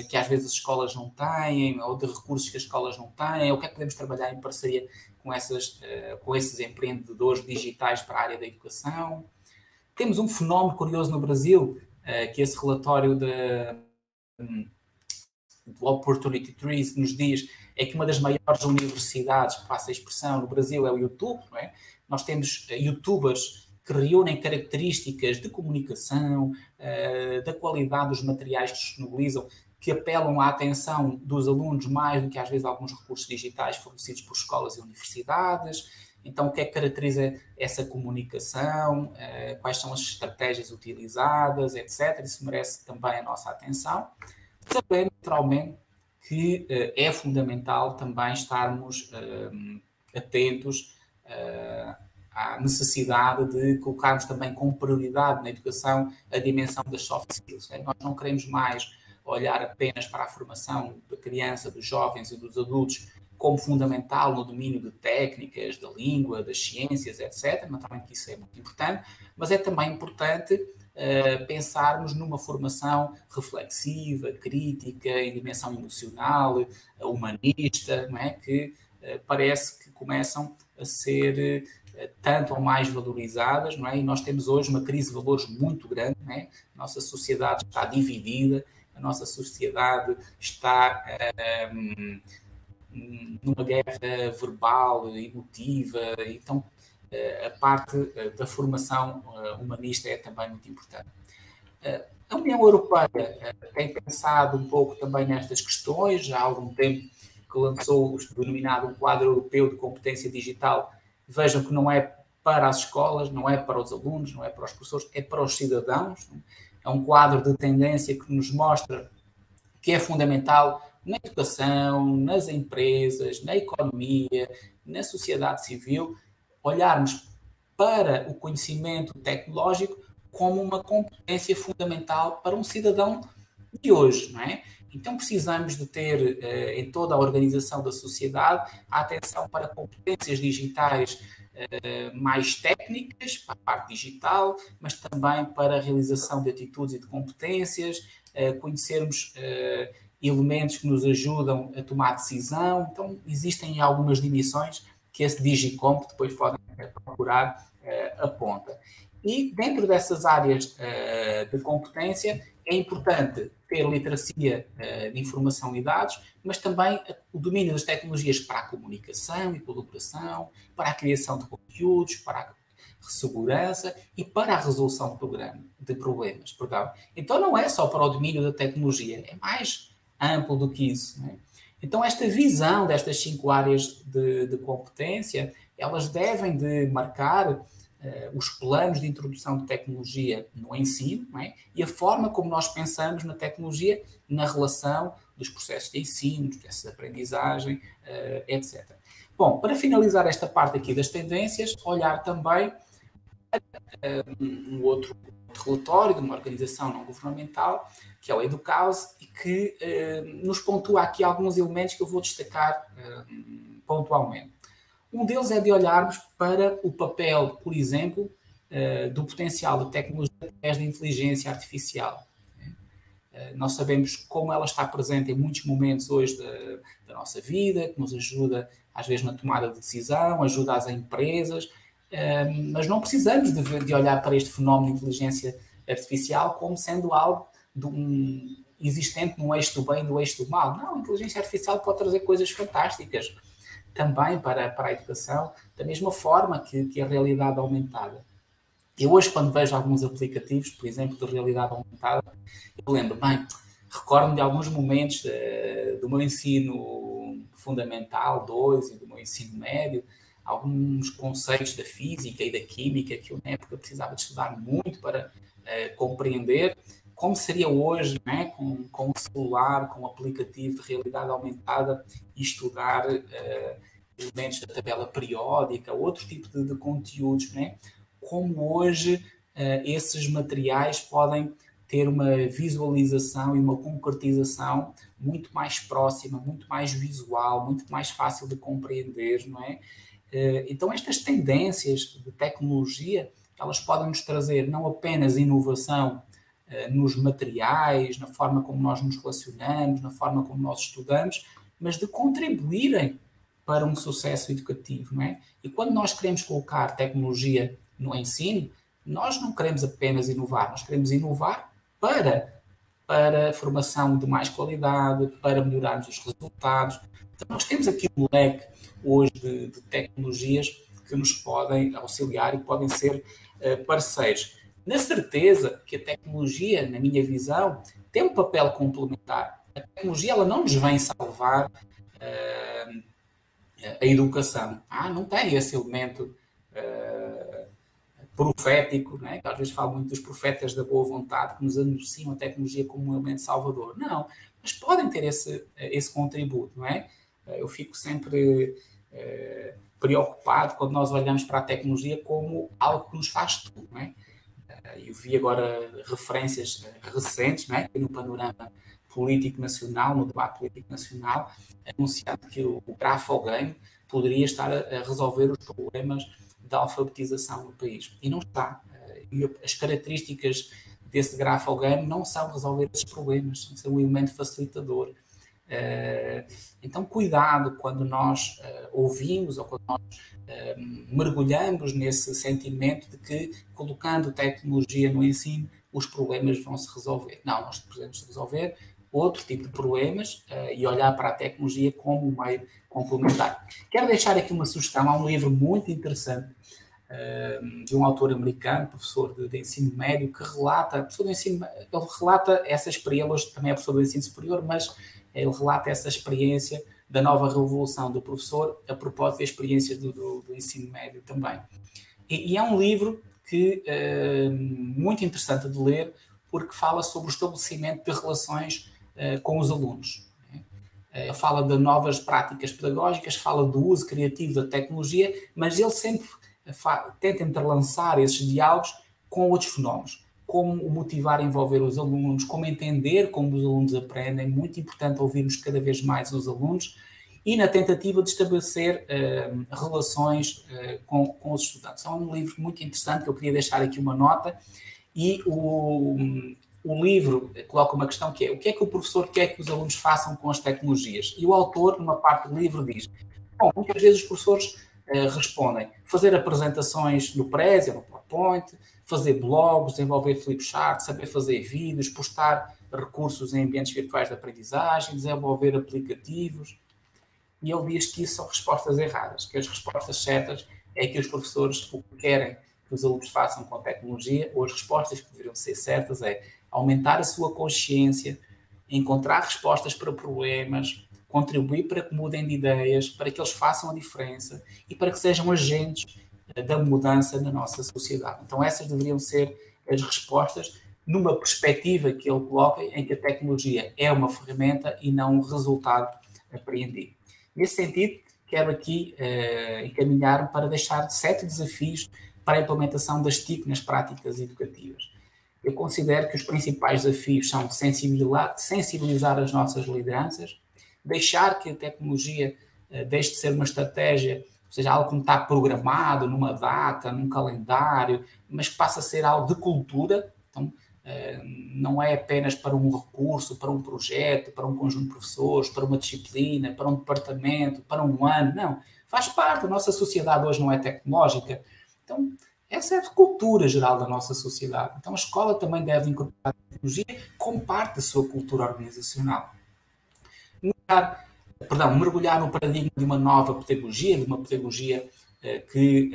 que às vezes as escolas não têm, ou de recursos que as escolas não têm, ou o que é que podemos trabalhar em parceria com esses empreendedores digitais para a área da educação. Temos um fenómeno curioso no Brasil, que esse relatório do Opportunity Trees nos diz, é que uma das maiores universidades, passa a expressão, no Brasil é o YouTube, não é? Nós temos youtubers que reúnem características de comunicação, da qualidade dos materiais que disponibilizam, que apelam à atenção dos alunos mais do que às vezes alguns recursos digitais fornecidos por escolas e universidades. Então, o que é que caracteriza essa comunicação, quais são as estratégias utilizadas, etc. Isso merece também a nossa atenção. Sabendo, naturalmente, que é fundamental também estarmos atentos à necessidade de colocarmos também como prioridade na educação a dimensão das soft skills. Nós não queremos mais olhar apenas para a formação da criança, dos jovens e dos adultos como fundamental no domínio de técnicas, da língua, das ciências, etc. Naturalmente que isso é muito importante, mas é também importante pensarmos numa formação reflexiva, crítica, em dimensão emocional, humanista, não é? Que parece que começam a ser tanto ou mais valorizadas, não é? E nós temos hoje uma crise de valores muito grande, não é? A nossa sociedade está dividida, a nossa sociedade está numa guerra verbal, emotiva, então a parte da formação humanista é também muito importante. A União Europeia tem pensado um pouco também nestas questões, já há algum tempo que lançou o denominado Quadro Europeu de Competência Digital. Vejam que não é para as escolas, não é para os alunos, não é para os professores, é para os cidadãos. É um quadro de tendência que nos mostra que é fundamental na educação, nas empresas, na economia, na sociedade civil, olharmos para o conhecimento tecnológico como uma competência fundamental para um cidadão de hoje, não é? Então precisamos de ter em toda a organização da sociedade a atenção para competências digitais mais técnicas, para a parte digital, mas também para a realização de atitudes e de competências, conhecermos elementos que nos ajudam a tomar decisão. Então existem algumas dimensões que esse Digicomp depois podem procurar aponta. E dentro dessas áreas de competência é importante ter literacia de informação e dados, mas também o domínio das tecnologias para a comunicação e colaboração, para a criação de conteúdos, para a segurança e para a resolução de problemas. Perdão. Então não é só para o domínio da tecnologia, é mais amplo do que isso. Não é? Então esta visão destas 5 áreas de competência, elas devem de marcar os planos de introdução de tecnologia no ensino, não é? E a forma como nós pensamos na tecnologia na relação dos processos de ensino, dos processos de aprendizagem, etc. Bom, para finalizar esta parte aqui das tendências, olhar também um outro relatório de uma organização não governamental, que é o Educause, e que nos pontua aqui alguns elementos que eu vou destacar pontualmente. Um deles é de olharmos para o papel, por exemplo, do potencial da tecnologia através da inteligência artificial. Nós sabemos como ela está presente em muitos momentos hoje da nossa vida, que nos ajuda, às vezes, na tomada de decisão, ajuda as empresas, mas não precisamos de olhar para este fenómeno de inteligência artificial como sendo algo existente no eixo do bem e no eixo do mal. Não, a inteligência artificial pode trazer coisas fantásticas também para a educação, da mesma forma que a realidade aumentada. Eu hoje, quando vejo alguns aplicativos, por exemplo, de realidade aumentada, eu lembro, recordo-me de alguns momentos do meu ensino fundamental 2 e do meu ensino médio, alguns conceitos da física e da química que eu, na época, precisava de estudar muito para compreender como seria hoje, né, com o celular, com o aplicativo de realidade aumentada e estudar elementos da tabela periódica, outro tipo de conteúdos, né? Como hoje esses materiais podem ter uma visualização e uma concretização muito mais próxima, muito mais visual, muito mais fácil de compreender, não é? Então estas tendências de tecnologia, elas podem nos trazer não apenas inovação nos materiais, na forma como nós nos relacionamos, na forma como nós estudamos, mas de contribuírem para um sucesso educativo, não é? E quando nós queremos colocar tecnologia no ensino, nós não queremos apenas inovar, nós queremos inovar para a formação de mais qualidade, para melhorarmos os resultados. Então nós temos aqui um leque hoje de tecnologias que nos podem auxiliar e podem ser parceiros. Na certeza que a tecnologia, na minha visão, tem um papel complementar. A tecnologia ela não nos vem salvar a educação. Não tem esse elemento profético, não é? Que às vezes falo muito dos profetas da boa vontade que nos anunciam a tecnologia como um elemento salvador. Não, mas podem ter esse contributo, não é? Eu fico sempre preocupado quando nós olhamos para a tecnologia como algo que nos faz tudo, não é? Eu vi agora referências recentes, não é? No panorama político nacional, no debate político nacional, anunciando que o grafogame poderia estar a resolver os problemas da alfabetização no país. E não está. As características desse grafogame não são resolver esses problemas, são um elemento facilitador. Então, cuidado quando nós ouvimos ou quando nós mergulhamos nesse sentimento de que, colocando tecnologia no ensino, os problemas vão se resolver. Não, nós podemos resolver outro tipo de problemas e olhar para a tecnologia como um meio complementar. Quero deixar aqui uma sugestão. Há um livro muito interessante de um autor americano, professor de ensino médio, que relata, ele relata essa experiência, ele hoje também é professor do ensino superior, mas ele relata essa experiência da nova revolução do professor a propósito das experiências do ensino médio também. E é um livro que muito interessante de ler, porque fala sobre o estabelecimento de relações com os alunos. Ele fala de novas práticas pedagógicas, fala do uso criativo da tecnologia, mas ele sempre tenta entrelaçar esses diálogos com outros fenómenos, como o motivar a envolver os alunos, como entender como os alunos aprendem, muito importante ouvirmos cada vez mais os alunos, e na tentativa de estabelecer relações com os estudantes. É um livro muito interessante, que eu queria deixar aqui uma nota, e o livro coloca uma questão que é: o que é que o professor quer que os alunos façam com as tecnologias? E o autor, numa parte do livro, diz: bom, muitas vezes os professores respondem fazer apresentações no Prezi, no PowerPoint, fazer blogs, desenvolver flipcharts, saber fazer vídeos, postar recursos em ambientes virtuais de aprendizagem, desenvolver aplicativos. E ele diz que isso são respostas erradas, que as respostas certas é que os professores o que querem que os alunos façam com a tecnologia, ou as respostas que deveriam ser certas é aumentar a sua consciência, encontrar respostas para problemas, contribuir para que mudem de ideias, para que eles façam a diferença e para que sejam agentes da mudança na nossa sociedade. Então essas deveriam ser as respostas numa perspectiva que ele coloca em que a tecnologia é uma ferramenta e não um resultado apreendido. Nesse sentido, quero aqui encaminhar-me para deixar 7 desafios para a implementação das TIC nas práticas educativas. Eu considero que os principais desafios são sensibilizar as nossas lideranças, deixar que a tecnologia deixe de ser uma estratégia, ou seja, algo que não está programado numa data, num calendário, mas que passa a ser algo de cultura. Então, não é apenas para um recurso, para um projeto, para um conjunto de professores, para uma disciplina, para um departamento, para um ano. Não, faz parte. A nossa sociedade hoje não é tecnológica. Então, essa é a cultura geral da nossa sociedade. Então, a escola também deve incorporar a tecnologia como parte da sua cultura organizacional. Mergulhar no paradigma de uma nova pedagogia, de uma pedagogia que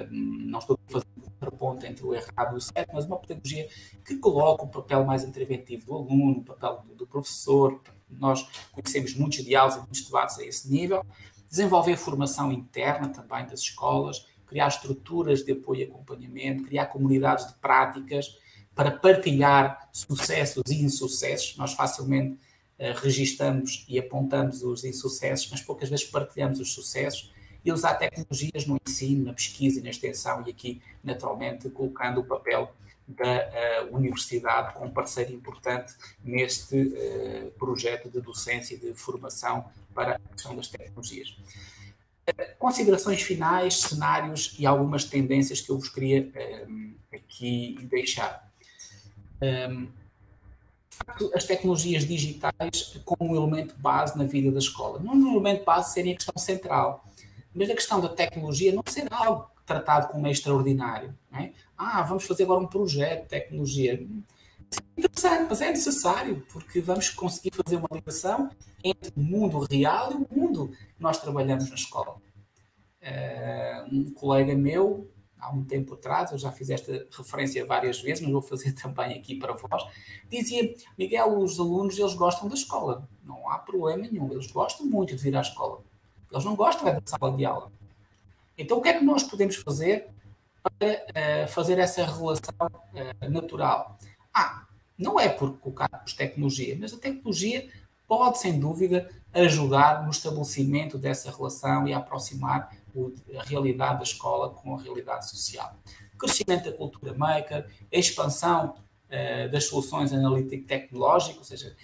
não estou a fazer um contraponto entre o errado e o certo, mas uma pedagogia que coloca o papel mais interventivo do aluno, o papel do professor. Nós conhecemos muitos diálogos e muitos debates a esse nível. Desenvolver formação interna também das escolas, criar estruturas de apoio e acompanhamento, criar comunidades de práticas para partilhar sucessos e insucessos. Nós facilmente registamos e apontamos os insucessos, mas poucas vezes partilhamos os sucessos, e usar tecnologias no ensino, na pesquisa e na extensão, e aqui, naturalmente, colocando o papel da universidade como parceiro importante neste projeto de docência e de formação para a questão das tecnologias. Considerações finais, cenários e algumas tendências que eu vos queria aqui deixar. As tecnologias digitais como um elemento base na vida da escola. Não um elemento base seria a questão central, mas a questão da tecnologia não ser algo tratado como extraordinário. Não é? Vamos fazer agora um projeto de tecnologia. Isso é interessante, mas é necessário, porque vamos conseguir fazer uma ligação entre o mundo real e o mundo que nós trabalhamos na escola. Um colega meu há um tempo atrás, eu já fiz esta referência várias vezes, mas vou fazer também aqui para vós, dizia: Miguel, os alunos, eles gostam da escola, não há problema nenhum, eles gostam muito de vir à escola, eles não gostam da sala de aula. Então, o que é que nós podemos fazer para fazer essa relação natural? Não é por colocarmos tecnologia, mas a tecnologia pode, sem dúvida, ajudar no estabelecimento dessa relação e a aproximar a realidade da escola com a realidade social. O crescimento da cultura maker, a expansão das soluções analítico-tecnológicas, ou seja,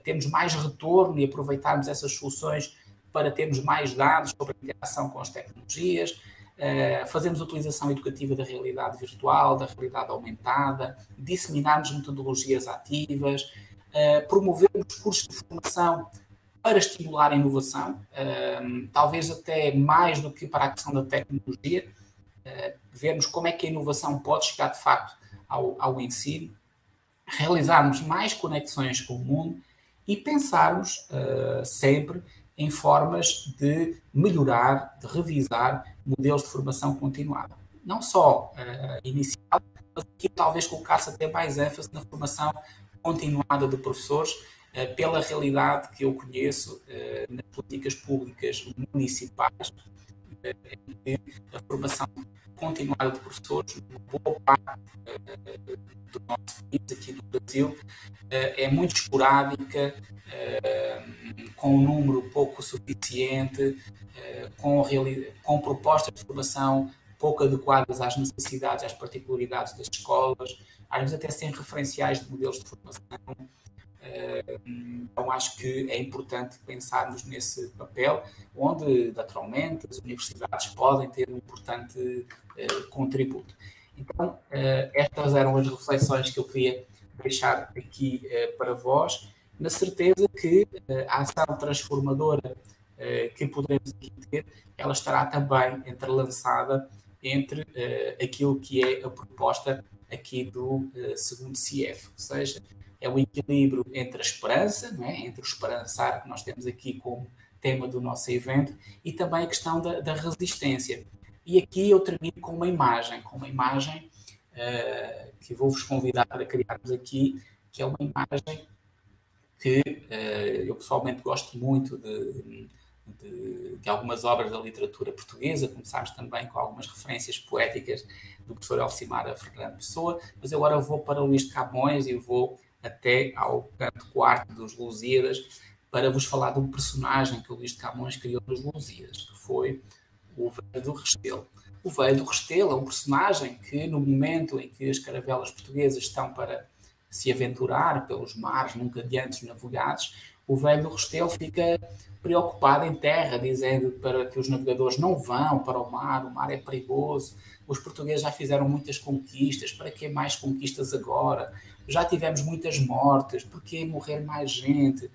temos mais retorno e aproveitarmos essas soluções para termos mais dados sobre a interação com as tecnologias, fazemos utilização educativa da realidade virtual, da realidade aumentada, disseminarmos metodologias ativas, promovermos cursos de formação para estimular a inovação, talvez até mais do que para a questão da tecnologia, vermos como é que a inovação pode chegar de facto ao ensino, realizarmos mais conexões com o mundo e pensarmos sempre em formas de melhorar, de revisar modelos de formação continuada. Não só inicial, mas aqui talvez colocasse até mais ênfase na formação continuada de professores, pela realidade que eu conheço nas políticas públicas municipais, a formação continuada de professores, uma boa parte do nosso país, aqui no Brasil, é muito esporádica, com um número pouco suficiente, com propostas de formação pouco adequadas às necessidades, às particularidades das escolas, às vezes até sem referenciais de modelos de formação. Então acho que é importante pensarmos nesse papel, onde naturalmente as universidades podem ter um importante contributo. Então estas eram as reflexões que eu queria deixar aqui para vós, na certeza que a ação transformadora que poderemos aqui ter, ela estará também entrelaçada entre aquilo que é a proposta aqui do segundo CIEF, ou seja, é o equilíbrio entre a esperança, não é? Entre o esperançar que nós temos aqui como tema do nosso evento, e também a questão da resistência. E aqui eu termino com uma imagem que vou-vos convidar para criarmos aqui, que é uma imagem que eu pessoalmente gosto muito de algumas obras da literatura portuguesa, começámos também com algumas referências poéticas do professor Elcimar Fernando Pessoa, mas agora vou para o Luís de Camões e vou até ao canto quarto dos Lusíadas para vos falar de um personagem que o Luís de Camões criou nos Lusíadas, que foi o Velho do Restelo. O Velho do Restelo é um personagem que, no momento em que as caravelas portuguesas estão para se aventurar pelos mares nunca antes navegados, o Velho do Restelo fica preocupado em terra, dizendo para que os navegadores não vão para o mar é perigoso, os portugueses já fizeram muitas conquistas, para que mais conquistas agora? Já tivemos muitas mortes, por que morrer mais gente?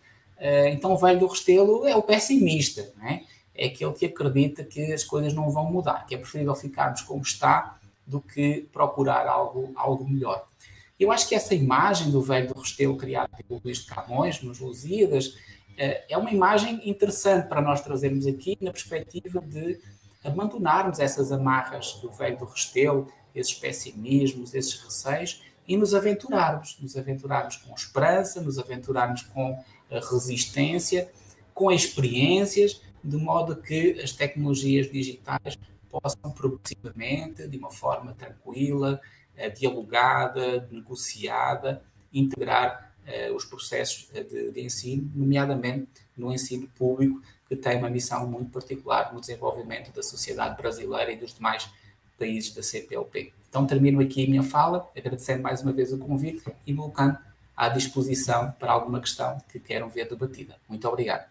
Então o Velho do Restelo é o pessimista, não é? É aquele que acredita que as coisas não vão mudar, que é preferível ficarmos como está do que procurar algo melhor. Eu acho que essa imagem do Velho do Restelo criada pelo Luís de Camões, nos Lusíadas, é uma imagem interessante para nós trazermos aqui na perspectiva de abandonarmos essas amarras do Velho do Restelo, esses pessimismos, esses receios, e nos aventurarmos com esperança, nos aventurarmos com a resistência, com experiências, de modo que as tecnologias digitais possam progressivamente, de uma forma tranquila, dialogada, negociada, integrar os processos de ensino, nomeadamente no ensino público, que tem uma missão muito particular no desenvolvimento da sociedade brasileira e dos demais países da CPLP. Então termino aqui a minha fala, agradecendo mais uma vez o convite e me colocando à disposição para alguma questão que queiram ver debatida. Muito obrigado.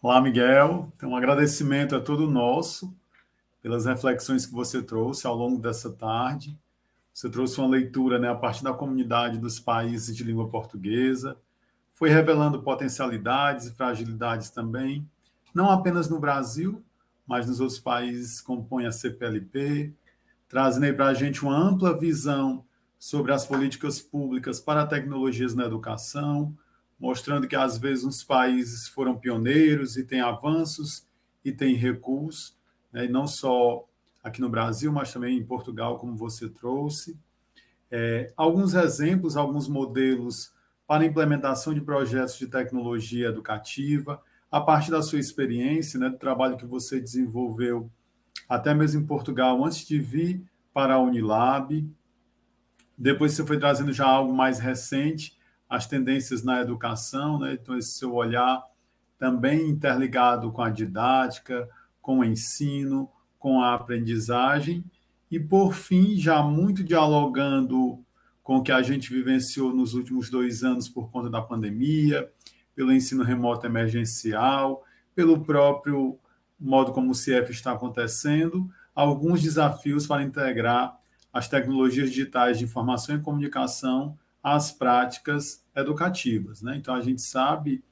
Olá, Miguel. Então, um agradecimento a todo nosso pelas reflexões que você trouxe ao longo dessa tarde. Você trouxe uma leitura, né, a partir da comunidade dos países de língua portuguesa, foi revelando potencialidades e fragilidades também, não apenas no Brasil, mas nos outros países que compõem a CPLP, trazendo aí para a gente uma ampla visão sobre as políticas públicas para tecnologias na educação, mostrando que, às vezes, uns países foram pioneiros e têm avanços, e tem recursos, né, e não só aqui no Brasil, mas também em Portugal, como você trouxe. Alguns exemplos, alguns modelos para implementação de projetos de tecnologia educativa, a partir da sua experiência, né, do trabalho que você desenvolveu até mesmo em Portugal, antes de vir para a Unilab. Depois você foi trazendo já algo mais recente, as tendências na educação, né? Então esse seu olhar também interligado com a didática, com o ensino, com a aprendizagem, e por fim, já muito dialogando com o que a gente vivenciou nos últimos 2 anos por conta da pandemia, pelo ensino remoto emergencial, pelo próprio modo como o CIEF está acontecendo, alguns desafios para integrar as tecnologias digitais de informação e comunicação às práticas educativas, né? Então, a gente sabe,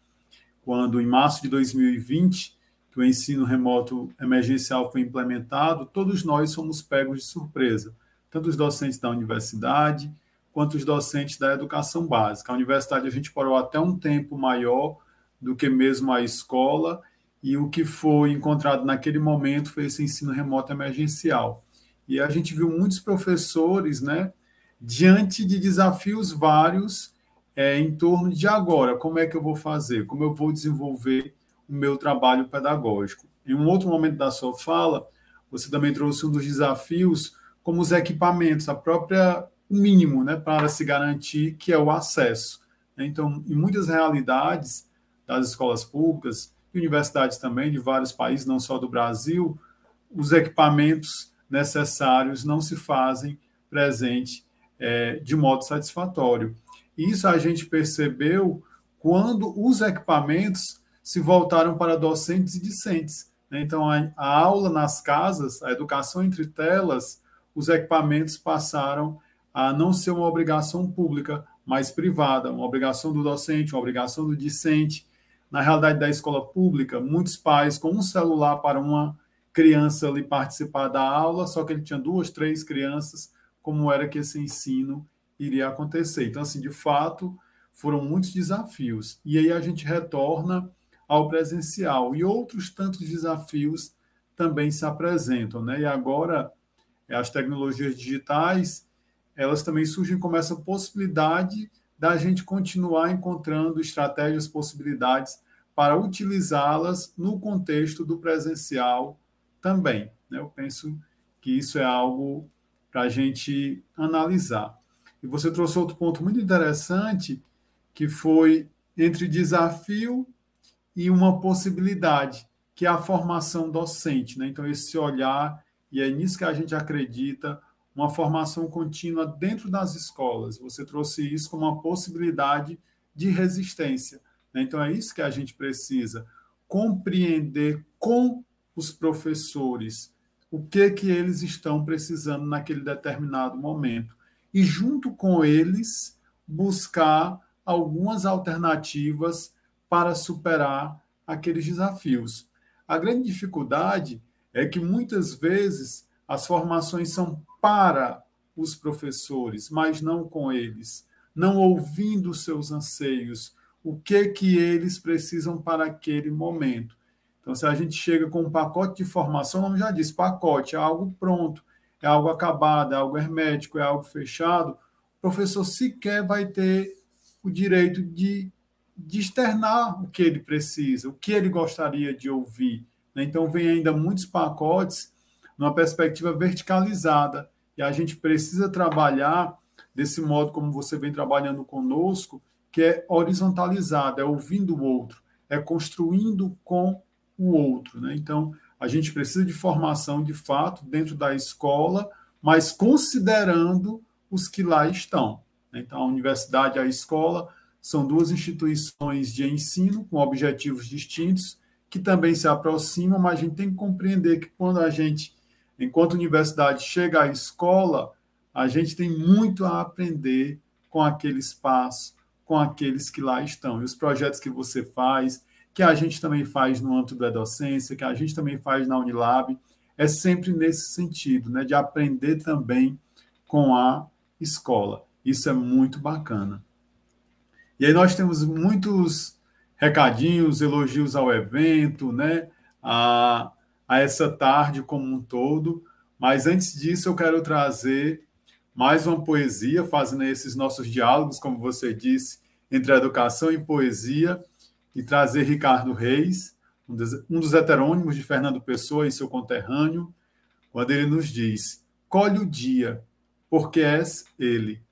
quando em março de 2020, que o ensino remoto emergencial foi implementado, todos nós fomos pegos de surpresa, tanto os docentes da universidade, quanto os docentes da educação básica. A universidade a gente parou até um tempo maior do que mesmo a escola, e o que foi encontrado naquele momento foi esse ensino remoto emergencial. E a gente viu muitos professores, né, diante de desafios vários em torno de agora, como é que eu vou fazer, como eu vou desenvolver o meu trabalho pedagógico. Em um outro momento da sua fala, você também trouxe um dos desafios, como os equipamentos, o mínimo, né, para se garantir que é o acesso. Então, em muitas realidades das escolas públicas, e universidades também de vários países, não só do Brasil, os equipamentos necessários não se fazem presente de modo satisfatório. E isso a gente percebeu quando os equipamentos se voltaram para docentes e discentes, né? Então, a aula nas casas, a educação entre telas, os equipamentos passaram a não ser uma obrigação pública, mas privada, uma obrigação do docente, uma obrigação do discente. Na realidade da escola pública, muitos pais com um celular para uma criança ali participar da aula, só que ele tinha 2, 3 crianças, como era que esse ensino iria acontecer. Então, assim, de fato, foram muitos desafios. E aí a gente retorna ao presencial. E outros tantos desafios também se apresentam, né? E agora, as tecnologias digitais, elas também surgem como essa possibilidade da gente continuar encontrando estratégias, possibilidades para utilizá-las no contexto do presencial também, né? Eu penso que isso é algo para a gente analisar. E você trouxe outro ponto muito interessante, que foi entre desafio e uma possibilidade, que é a formação docente, né? Então, esse olhar, e é nisso que a gente acredita, uma formação contínua dentro das escolas. Você trouxe isso como uma possibilidade de resistência, né? Então, é isso que a gente precisa, compreender com os professores o que eles estão precisando naquele determinado momento. E, junto com eles, buscar algumas alternativas para superar aqueles desafios. A grande dificuldade é que, muitas vezes, as formações são para os professores, mas não com eles, não ouvindo seus anseios, o que eles precisam para aquele momento. Então, se a gente chega com um pacote de formação, o nome já diz, pacote, é algo pronto, é algo acabado, é algo hermético, é algo fechado, o professor sequer vai ter o direito de externar o que ele precisa, o que ele gostaria de ouvir, né? Então, vem ainda muitos pacotes numa perspectiva verticalizada, e a gente precisa trabalhar desse modo como você vem trabalhando conosco, que é horizontalizado, é ouvindo o outro, é construindo com o outro, né? Então, a gente precisa de formação, de fato, dentro da escola, mas considerando os que lá estão, né? Então, a universidade e a escola são 2 instituições de ensino com objetivos distintos, que também se aproximam, mas a gente tem que compreender que quando a gente, enquanto universidade, chega à escola, a gente tem muito a aprender com aquele espaço, com aqueles que lá estão. E os projetos que você faz, que a gente também faz no âmbito da docência, que a gente também faz na Unilab, é sempre nesse sentido, né, de aprender também com a escola. Isso é muito bacana. E aí nós temos muitos recadinhos, elogios ao evento, né, a, a essa tarde como um todo. Mas antes disso, eu quero trazer mais uma poesia, fazendo esses nossos diálogos, como você disse, entre a educação e poesia, e trazer Ricardo Reis, um dos heterônimos de Fernando Pessoa e seu conterrâneo, quando ele nos diz: colhe o dia, porque és ele.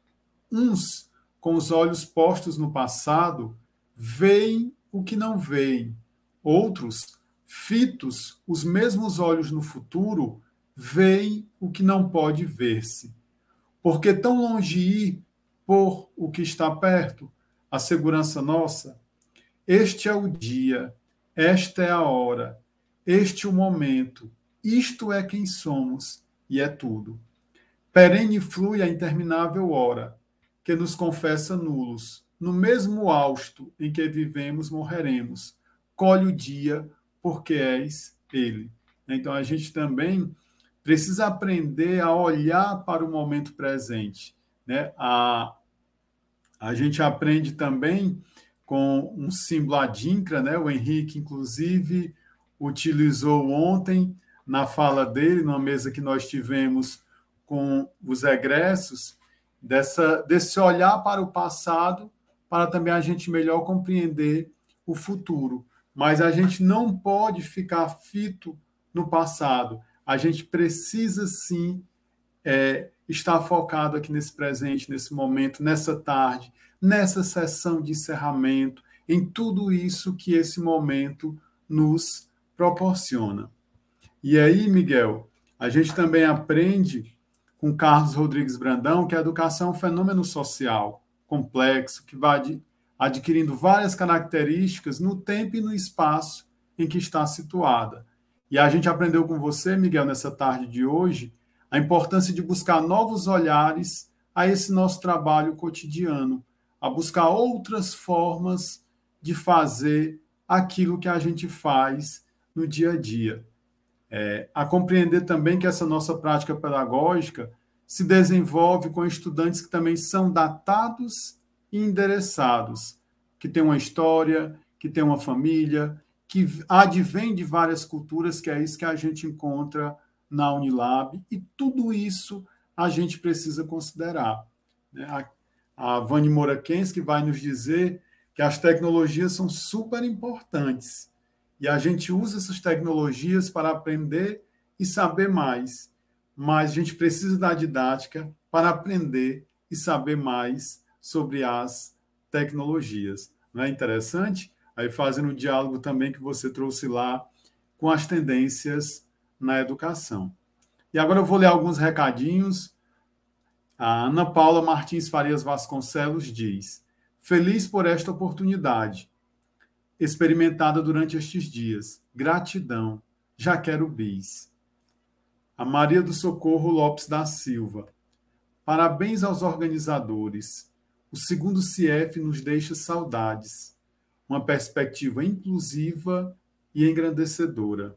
Uns, com os olhos postos no passado, veem o que não veem. Outros, fitos os mesmos olhos no futuro, veem o que não pode ver-se. Porque tão longe ir por o que está perto, a segurança nossa? Este é o dia, esta é a hora, este o momento, isto é quem somos e é tudo. Perene flui a interminável hora, que nos confessa nulos. No mesmo hausto em que vivemos, morreremos. Colhe o dia, porque és ele. Então, a gente também precisa aprender a olhar para o momento presente, né? A gente aprende também com um símbolo adinkra, né? O Henrique, inclusive, utilizou ontem, na fala dele, numa mesa que nós tivemos com os egressos, desse olhar para o passado, para também a gente melhor compreender o futuro. Mas a gente não pode ficar fito no passado. A gente precisa, sim, estar focado aqui nesse presente, nesse momento, nessa tarde, nessa sessão de encerramento, em tudo isso que esse momento nos proporciona. E aí, Miguel, a gente também aprende com Carlos Rodrigues Brandão que a educação é um fenômeno social complexo, que vai adquirindo várias características no tempo e no espaço em que está situada. E a gente aprendeu com você, Miguel, nessa tarde de hoje, a importância de buscar novos olhares a esse nosso trabalho cotidiano, a buscar outras formas de fazer aquilo que a gente faz no dia a dia. A compreender também que essa nossa prática pedagógica se desenvolve com estudantes que também são datados e endereçados, que têm uma história, que têm uma família, que advém de várias culturas, que é isso que a gente encontra na Unilab, e tudo isso a gente precisa considerar. A Vani Moraquens, que vai nos dizer que as tecnologias são super importantes, e a gente usa essas tecnologias para aprender e saber mais, mas a gente precisa da didática para aprender e saber mais sobre as tecnologias. Não é interessante? Aí fazendo o diálogo também que você trouxe lá com as tendências na educação. E agora eu vou ler alguns recadinhos. A Ana Paula Martins Farias Vasconcelos diz: feliz por esta oportunidade experimentada durante estes dias. Gratidão. Já quero bis. A Maria do Socorro Lopes da Silva: parabéns aos organizadores. O segundo CIEF nos deixa saudades. Uma perspectiva inclusiva e engrandecedora.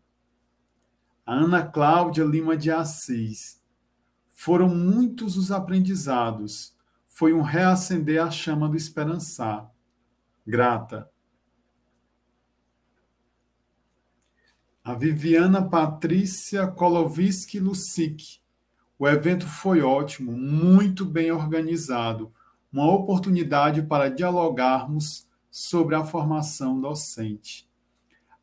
A Ana Cláudia Lima de Assis: foram muitos os aprendizados. Foi um reacender a chama do esperançar. Grata. A Viviana Patrícia Koloviski Lucic: o evento foi ótimo, muito bem organizado, uma oportunidade para dialogarmos sobre a formação docente.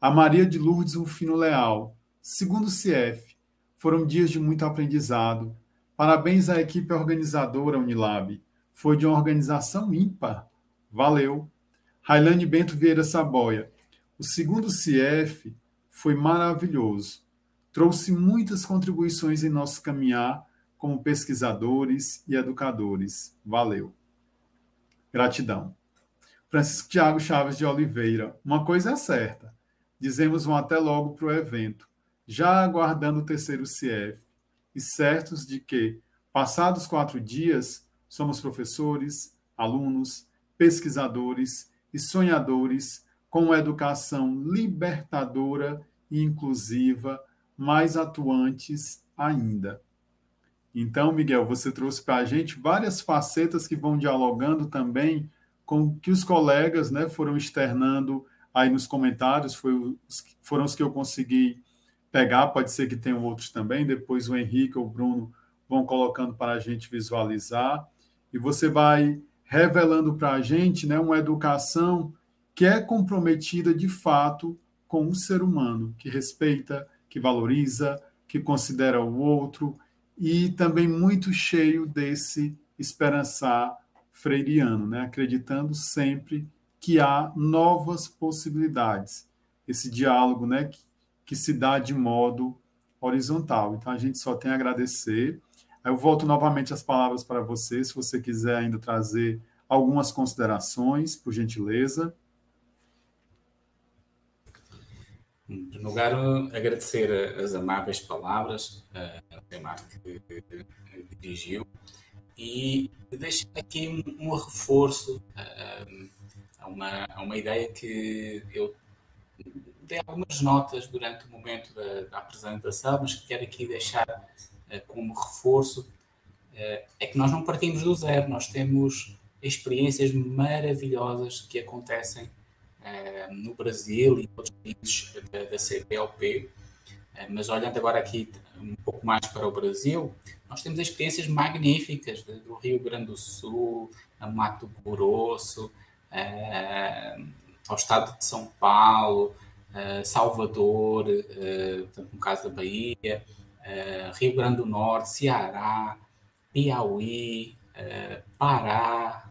A Maria de Lourdes Rufino Leal: segundo CIEF, foram dias de muito aprendizado. Parabéns à equipe organizadora Unilab. Foi de uma organização ímpar. Valeu. Railane Bento Vieira Saboia: o segundo CIEF foi maravilhoso. Trouxe muitas contribuições em nosso caminhar como pesquisadores e educadores. Valeu. Gratidão. Francisco Tiago Chaves de Oliveira: uma coisa é certa. Dizemos um até logo para o evento, já aguardando o terceiro CIEF, e certos de que, passados 4 dias, somos professores, alunos, pesquisadores e sonhadores com uma educação libertadora e inclusiva, mais atuantes ainda. Então, Miguel, você trouxe para a gente várias facetas que vão dialogando também com o que os colegas, né, foram externando aí nos comentários, foram os que eu consegui pegar, pode ser que tenham outros também, depois o Henrique ou o Bruno vão colocando para a gente visualizar, e você vai revelando para a gente, né, uma educação que é comprometida de fato com o ser humano, que respeita, que valoriza, que considera o outro, e também muito cheio desse esperançar freiriano, né, acreditando sempre que há novas possibilidades. Esse diálogo, né, que se dá de modo horizontal. Então, a gente só tem a agradecer. Aí eu volto novamente as palavras para você, se você quiser ainda trazer algumas considerações, por gentileza. Em primeiro lugar, agradecer as amáveis palavras ao Temar que dirigiu e deixar aqui um reforço a uma ideia que eu dei algumas notas durante o momento da apresentação, mas que quero aqui deixar como reforço, é que nós não partimos do zero, nós temos experiências maravilhosas que acontecem no Brasil e em outros países da CPLP, mas olhando agora aqui um pouco mais para o Brasil, nós temos experiências magníficas do Rio Grande do Sul, a Mato Grosso, ao estado de São Paulo, Salvador, no caso da Bahia, Rio Grande do Norte, Ceará, Piauí, Pará.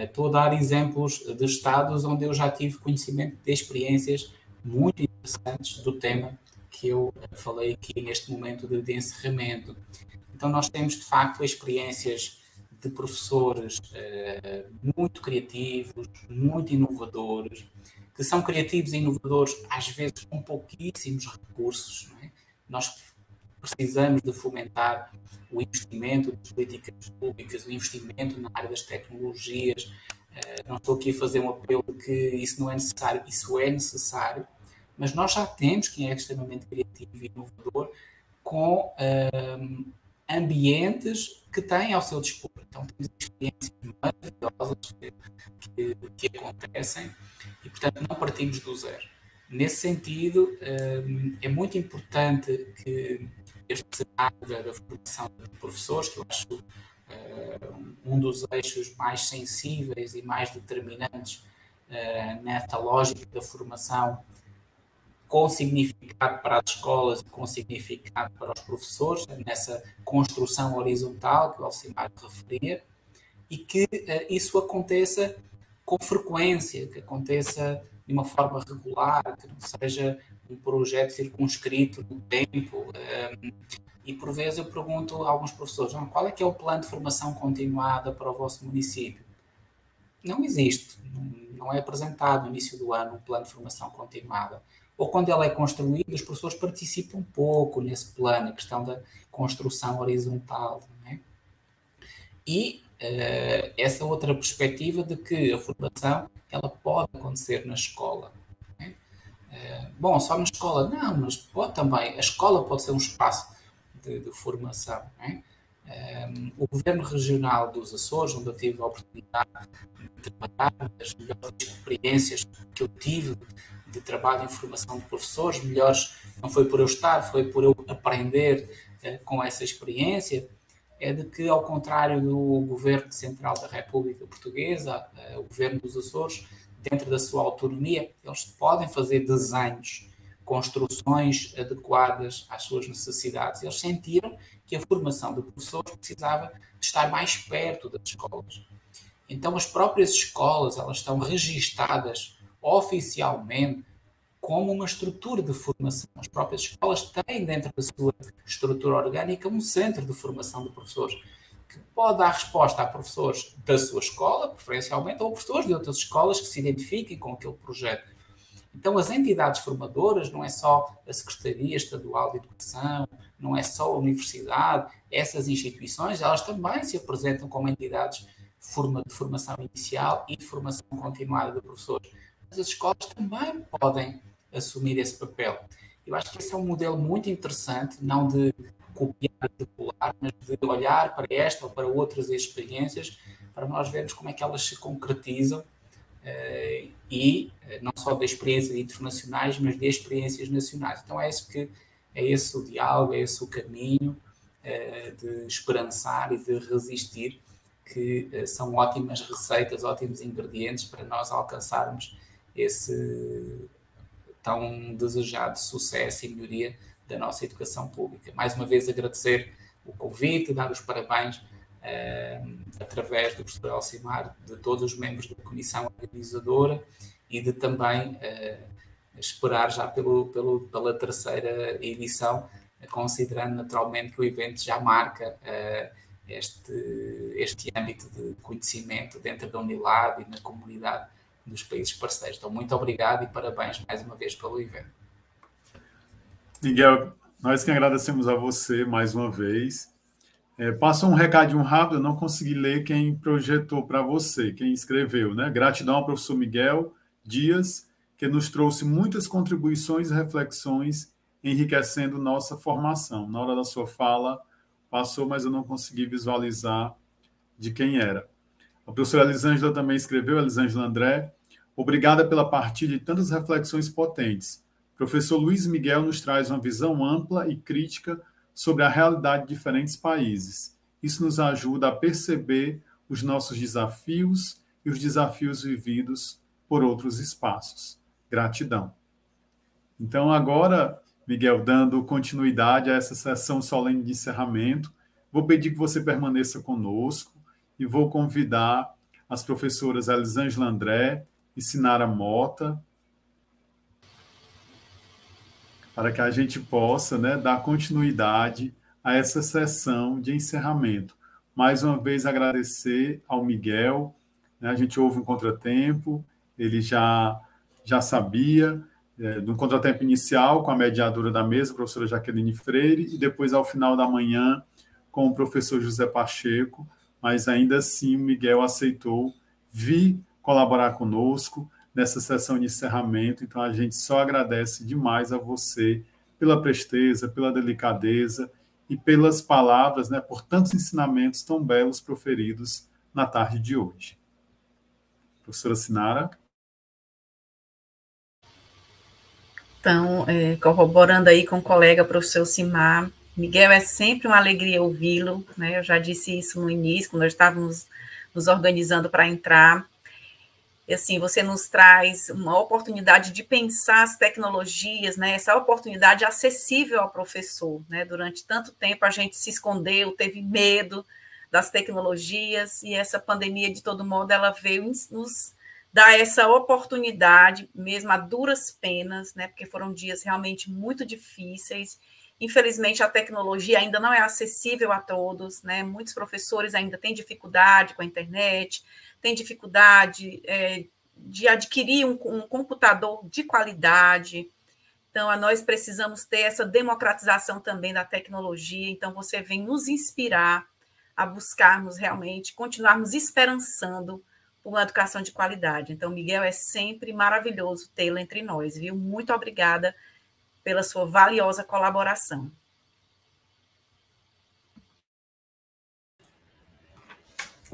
Estou a dar exemplos de estados onde eu já tive conhecimento de experiências muito interessantes do tema que eu falei aqui neste momento de encerramento. Então nós temos de facto experiências de professores muito criativos, muito inovadores, que são criativos e inovadores às vezes com pouquíssimos recursos, não é? Nós precisamos de fomentar o investimento das políticas públicas, o investimento na área das tecnologias. Não estou aqui a fazer um apelo de que isso não é necessário, isso é necessário, mas nós já temos quem é extremamente criativo e inovador com ambientes que têm ao seu dispor. Então temos experiências maravilhosas que acontecem e, portanto, não partimos do zero. Nesse sentido, é muito importante que este cenário da formação de professores, que eu acho um dos eixos mais sensíveis e mais determinantes nesta lógica da formação, com significado para as escolas e com significado para os professores, nessa construção horizontal que o Alcimar referia, e que isso aconteça com frequência, que aconteça de uma forma regular, que não seja um projeto circunscrito no tempo. E por vezes eu pergunto a alguns professores, qual é que é o plano de formação continuada para o vosso município? Não existe, não é apresentado no início do ano um plano de formação continuada. Ou quando ele é construído, os professores participam um pouco nesse plano, a questão da construção horizontal. Não é? E essa outra perspectiva de que a formação ela pode acontecer na escola. Não é? Bom, só na escola? Não, mas pode também. A escola pode ser um espaço de formação. Não é? O Governo Regional dos Açores, onde eu tive a oportunidade de trabalhar, as melhores experiências que eu tive de trabalho em formação de professores, melhores não foi por eu estar, foi por eu aprender com essa experiência, é de que, ao contrário do Governo Central da República Portuguesa, o Governo dos Açores, dentro da sua autonomia, eles podem fazer desenhos, construções adequadas às suas necessidades. Eles sentiram que a formação de professores precisava de estar mais perto das escolas. Então, as próprias escolas, elas estão registadas oficialmente como uma estrutura de formação. As próprias escolas têm dentro da sua estrutura orgânica um centro de formação de professores, que pode dar resposta a professores da sua escola, preferencialmente, ou professores de outras escolas que se identifiquem com aquele projeto. Então, as entidades formadoras, não é só a Secretaria Estadual de Educação, não é só a Universidade, essas instituições, elas também se apresentam como entidades de formação inicial e de formação continuada de professores. Mas as escolas também podem assumir esse papel. Eu acho que esse é um modelo muito interessante, não de copiar e de colar, mas de olhar para esta ou para outras experiências, para nós vermos como é que elas se concretizam e não só de experiências internacionais, mas de experiências nacionais. Então é esse o diálogo, é esse o caminho de esperançar e de resistir, que são ótimas receitas, ótimos ingredientes para nós alcançarmos esse tão desejado sucesso e melhoria da nossa educação pública. Mais uma vez agradecer o convite, dar os parabéns através do professor Elcimar, de todos os membros da comissão organizadora e de também esperar já pela terceira edição, considerando naturalmente que o evento já marca este âmbito de conhecimento dentro da Unilab e na comunidade dos países parceiros. Então, muito obrigado e parabéns mais uma vez pelo evento. Miguel, nós que agradecemos a você mais uma vez. Passa um recadinho rápido, eu não consegui ler quem projetou para você, quem escreveu, né? Gratidão ao professor Miguel Dias, que nos trouxe muitas contribuições e reflexões, enriquecendo nossa formação. Na hora da sua fala, passou, mas eu não consegui visualizar de quem era. A professora Elisângela também escreveu, Elisângela André, obrigada pela partilha de tantas reflexões potentes. O professor Luiz Miguel nos traz uma visão ampla e crítica sobre a realidade de diferentes países. Isso nos ajuda a perceber os nossos desafios e os desafios vividos por outros espaços. Gratidão. Então, agora, Miguel, dando continuidade a essa sessão solene de encerramento, vou pedir que você permaneça conosco e vou convidar as professoras Elisângela André e Sinara Mota para que a gente possa, né, dar continuidade a essa sessão de encerramento. Mais uma vez, agradecer ao Miguel, né, a gente houve um contratempo, ele já sabia, de um contratempo inicial com a mediadora da mesa, a professora Jaqueline Freire, e depois, ao final da manhã, com o professor José Pacheco, mas ainda assim o Miguel aceitou vir colaborar conosco nessa sessão de encerramento. Então, a gente só agradece demais a você pela presteza, pela delicadeza e pelas palavras, né, por tantos ensinamentos tão belos proferidos na tarde de hoje. Professora Sinara. Então, corroborando aí com o colega professor Elcimar, Miguel, é sempre uma alegria ouvi-lo, né? Eu já disse isso no início, quando nós estávamos nos organizando para entrar. E assim, você nos traz uma oportunidade de pensar as tecnologias, né? Essa oportunidade acessível ao professor, né? Durante tanto tempo a gente se escondeu, teve medo das tecnologias, e essa pandemia, de todo modo, ela veio nos dar essa oportunidade, mesmo a duras penas, né? Porque foram dias realmente muito difíceis. Infelizmente, a tecnologia ainda não é acessível a todos, né? Muitos professores ainda têm dificuldade com a internet, têm dificuldade de adquirir um computador de qualidade. Então, nós precisamos ter essa democratização também da tecnologia. Então, você vem nos inspirar a buscarmos realmente, continuarmos esperançando por uma educação de qualidade. Então, Miguel, é sempre maravilhoso tê-lo entre nós, viu? Muito obrigada pela sua valiosa colaboração.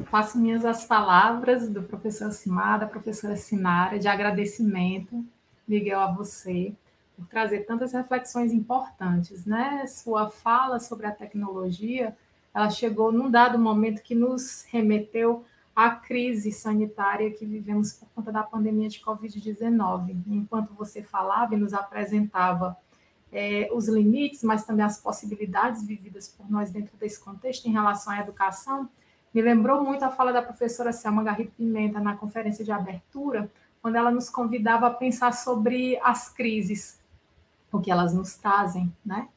Faço minhas as palavras do professor Elcimar, da professora Sinara, de agradecimento, Miguel, a você, por trazer tantas reflexões importantes, né? Sua fala sobre a tecnologia, ela chegou num dado momento que nos remeteu à crise sanitária que vivemos por conta da pandemia de Covid-19. Enquanto você falava e nos apresentava os limites, mas também as possibilidades vividas por nós dentro desse contexto em relação à educação, me lembrou muito a fala da professora Selma Garrido Pimenta na conferência de abertura, quando ela nos convidava a pensar sobre as crises, o que elas nos trazem, né?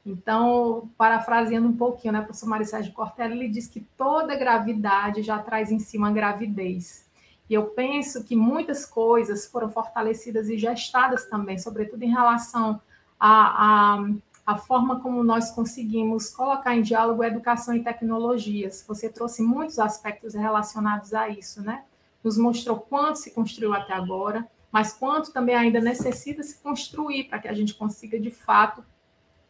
Então, parafraseando um pouquinho, né, o professor Mário Sérgio Cortella, ele diz que toda gravidade já traz em si uma gravidez. E eu penso que muitas coisas foram fortalecidas e gestadas também, sobretudo em relação a forma como nós conseguimos colocar em diálogo educação e tecnologias. Você trouxe muitos aspectos relacionados a isso, né? Nos mostrou quanto se construiu até agora, mas quanto também ainda necessita se construir para que a gente consiga, de fato,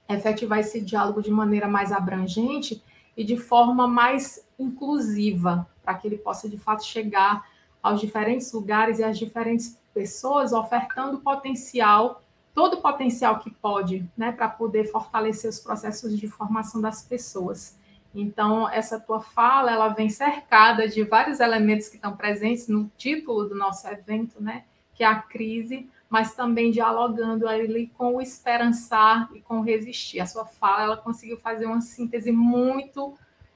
efetivar esse diálogo de maneira mais abrangente e de forma mais inclusiva, para que ele possa, de fato, chegar aos diferentes lugares e às diferentes pessoas, ofertando potencial, todo o potencial que pode, né, para poder fortalecer os processos de formação das pessoas. Então, essa tua fala, ela vem cercada de vários elementos que estão presentes no título do nosso evento, né, que é a crise, mas também dialogando ali com o esperançar e com o resistir. A sua fala, ela conseguiu fazer uma síntese muito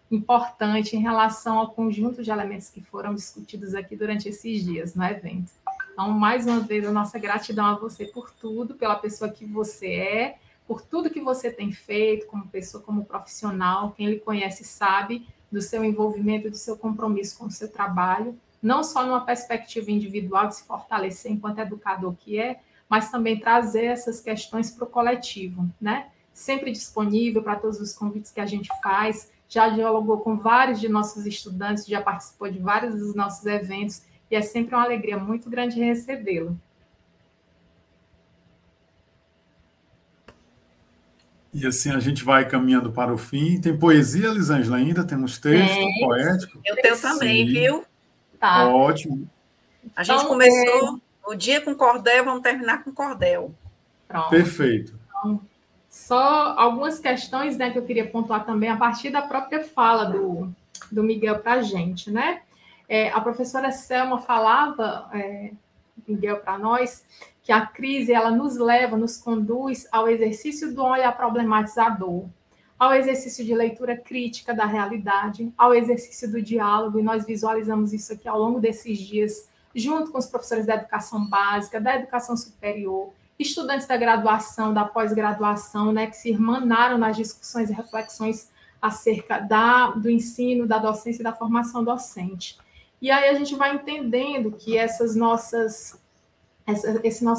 importante em relação ao conjunto de elementos que foram discutidos aqui durante esses dias no evento. Então, mais uma vez, a nossa gratidão a você por tudo, pela pessoa que você é, por tudo que você tem feito como pessoa, como profissional. Quem lhe conhece sabe do seu envolvimento e do seu compromisso com o seu trabalho, não só numa perspectiva individual de se fortalecer enquanto educador que é, mas também trazer essas questões para o coletivo, né? Sempre disponível para todos os convites que a gente faz, já dialogou com vários de nossos estudantes, já participou de vários dos nossos eventos, e é sempre uma alegria muito grande recebê-lo. E assim a gente vai caminhando para o fim. Tem poesia, Elisângela, ainda? Temos texto poético? Eu tenho também, Sim. viu? Tá. Ótimo. A gente Então, começou o dia com cordel, vamos terminar com cordel. Pronto. Perfeito. Então, só algumas questões, né, que eu queria pontuar também a partir da própria fala do Miguel para a gente, né? A professora Selma falava, Miguel, para nós, que a crise, ela nos leva, nos conduz ao exercício do olhar problematizador, ao exercício de leitura crítica da realidade, ao exercício do diálogo, e nós visualizamos isso aqui ao longo desses dias, junto com os professores da educação básica, da educação superior, estudantes da graduação, da pós-graduação, né, que se irmanaram nas discussões e reflexões acerca do ensino, da docência e da formação docente. E aí a gente vai entendendo que esse nosso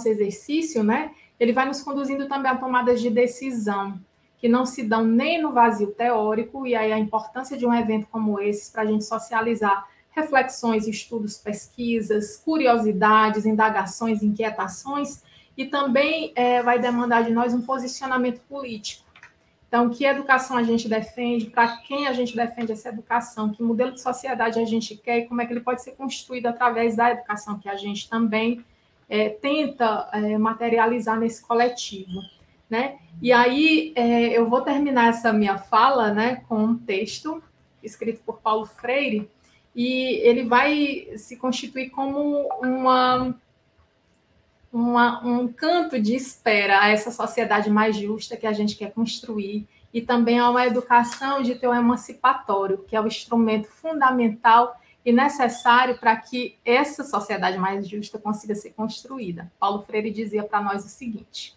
exercício, né, ele vai nos conduzindo também a tomadas de decisão, que não se dão nem no vazio teórico, e aí a importância de um evento como esse para a gente socializar reflexões, estudos, pesquisas, curiosidades, indagações, inquietações, e também vai demandar de nós um posicionamento político. Então, que educação a gente defende, para quem a gente defende essa educação, que modelo de sociedade a gente quer e como é que ele pode ser construído através da educação que a gente também tenta materializar nesse coletivo, né? E aí eu vou terminar essa minha fala, né, com um texto escrito por Paulo Freire, e ele vai se constituir como um canto de espera a essa sociedade mais justa que a gente quer construir, e também a uma educação de teor emancipatório, que é o instrumento fundamental e necessário para que essa sociedade mais justa consiga ser construída. Paulo Freire dizia para nós o seguinte: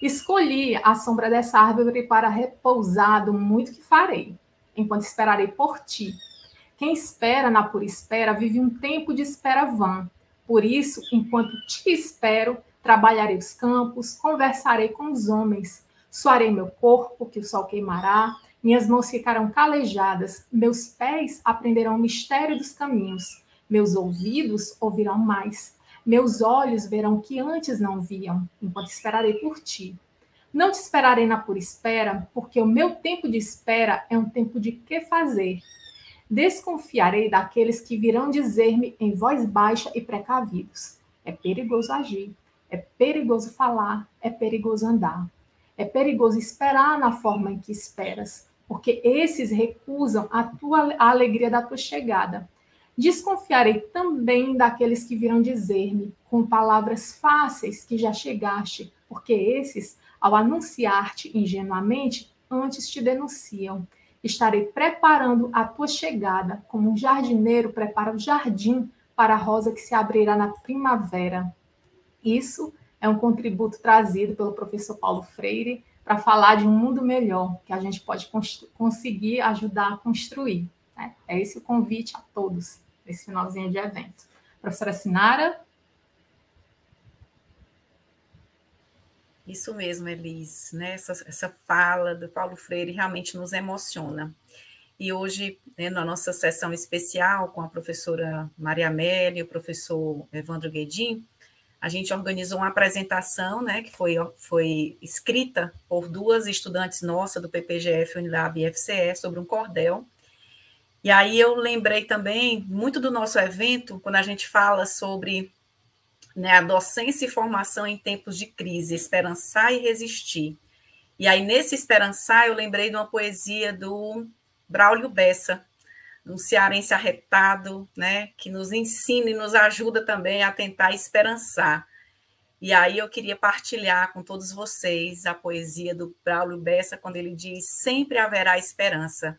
escolhi a sombra dessa árvore para repousar do muito que farei, enquanto esperarei por ti. Quem espera na pura espera vive um tempo de espera vã. Por isso, enquanto te espero, trabalharei os campos, conversarei com os homens, suarei meu corpo, que o sol queimará, minhas mãos ficarão calejadas, meus pés aprenderão o mistério dos caminhos, meus ouvidos ouvirão mais, meus olhos verão que antes não viam, enquanto esperarei por ti. Não te esperarei na pura espera, porque o meu tempo de espera é um tempo de que fazer. Desconfiarei daqueles que virão dizer-me em voz baixa e precavidos: é perigoso agir, é perigoso falar, é perigoso andar. É perigoso esperar na forma em que esperas, porque esses recusam a alegria da tua chegada. Desconfiarei também daqueles que virão dizer-me com palavras fáceis que já chegaste, porque esses, ao anunciar-te ingenuamente, antes te denunciam. Estarei preparando a tua chegada, como um jardineiro prepara o jardim para a rosa que se abrirá na primavera. Isso é um contributo trazido pelo professor Paulo Freire para falar de um mundo melhor que a gente pode conseguir ajudar a construir, né? É esse o convite a todos nesse finalzinho de evento. Professora Sinara? Isso mesmo, Elis, né? Essa fala do Paulo Freire realmente nos emociona. E hoje, né, na nossa sessão especial com a professora Maria Amélia e o professor Evandro Guedin, a gente organizou uma apresentação, né, que foi escrita por duas estudantes nossas do PPGF, Unilab e FCE, sobre um cordel. E aí eu lembrei também muito do nosso evento, quando a gente fala sobre né? A docência e formação em tempos de crise, esperançar e resistir. E aí, nesse esperançar, eu lembrei de uma poesia do Braulio Bessa, um cearense arretado, né, que nos ensina e nos ajuda também a tentar esperançar. E aí eu queria partilhar com todos vocês a poesia do Braulio Bessa, quando ele diz: sempre haverá esperança.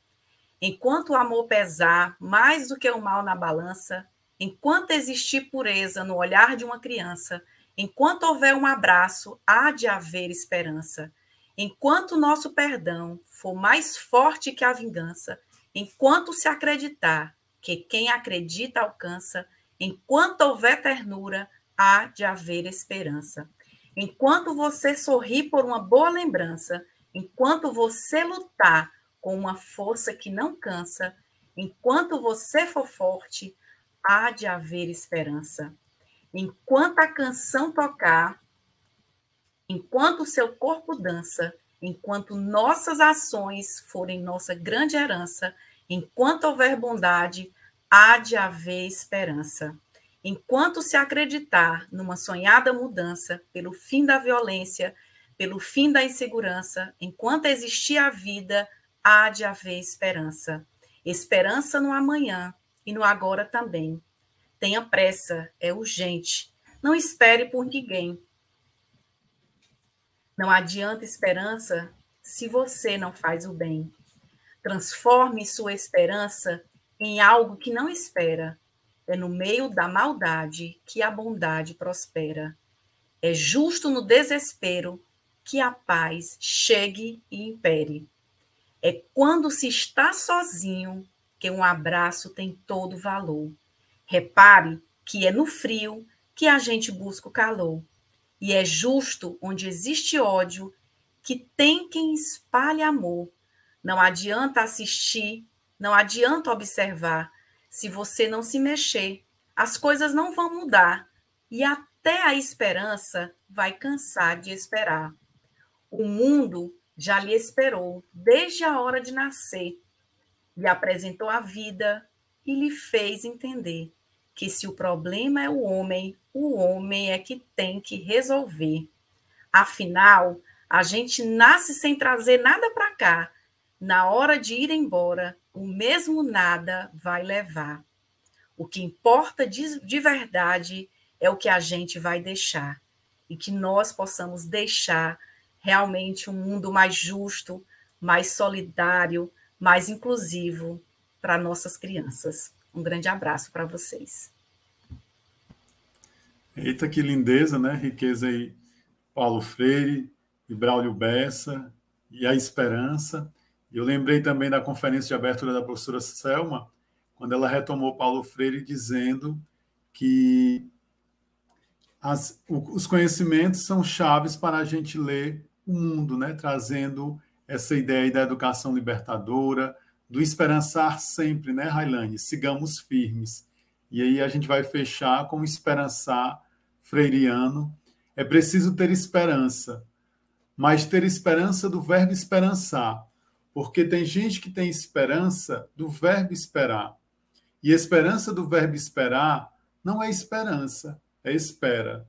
Enquanto o amor pesar mais do que o mal na balança, enquanto existir pureza no olhar de uma criança, enquanto houver um abraço, há de haver esperança. Enquanto o nosso perdão for mais forte que a vingança, enquanto se acreditar que quem acredita alcança, enquanto houver ternura, há de haver esperança. Enquanto você sorrir por uma boa lembrança, enquanto você lutar com uma força que não cansa, enquanto você for forte, há de haver esperança. Enquanto a canção tocar, enquanto o seu corpo dança, enquanto nossas ações forem nossa grande herança, enquanto houver bondade, há de haver esperança. Enquanto se acreditar numa sonhada mudança, pelo fim da violência, pelo fim da insegurança, enquanto existir a vida, há de haver esperança. Esperança no amanhã e no agora também. Tenha pressa, é urgente. Não espere por ninguém. Não adianta esperança se você não faz o bem. Transforme sua esperança em algo que não espera. É no meio da maldade que a bondade prospera. É justo no desespero que a paz chegue e impere. É quando se está sozinho que um abraço tem todo valor. Repare que é no frio que a gente busca o calor. E é justo onde existe ódio que tem quem espalhe amor. Não adianta assistir, não adianta observar. Se você não se mexer, as coisas não vão mudar. E até a esperança vai cansar de esperar. O mundo já lhe esperou desde a hora de nascer. Lhe apresentou a vida e lhe fez entender que se o problema é o homem é que tem que resolver. Afinal, a gente nasce sem trazer nada para cá. Na hora de ir embora, o mesmo nada vai levar. O que importa de verdade é o que a gente vai deixar. E que nós possamos deixar realmente um mundo mais justo, mais solidário, mais inclusivo para nossas crianças. Um grande abraço para vocês. Eita, que lindeza, né? Riqueza aí, Paulo Freire e Braulio Bessa e a esperança. Eu lembrei também da conferência de abertura da professora Selma, quando ela retomou Paulo Freire dizendo que os conhecimentos são chaves para a gente ler o mundo, né? Trazendo essa ideia da educação libertadora, do esperançar sempre, né, Railane? Sigamos firmes. E aí a gente vai fechar com o esperançar freiriano. É preciso ter esperança, mas ter esperança do verbo esperançar, porque tem gente que tem esperança do verbo esperar. E esperança do verbo esperar não é esperança, é espera.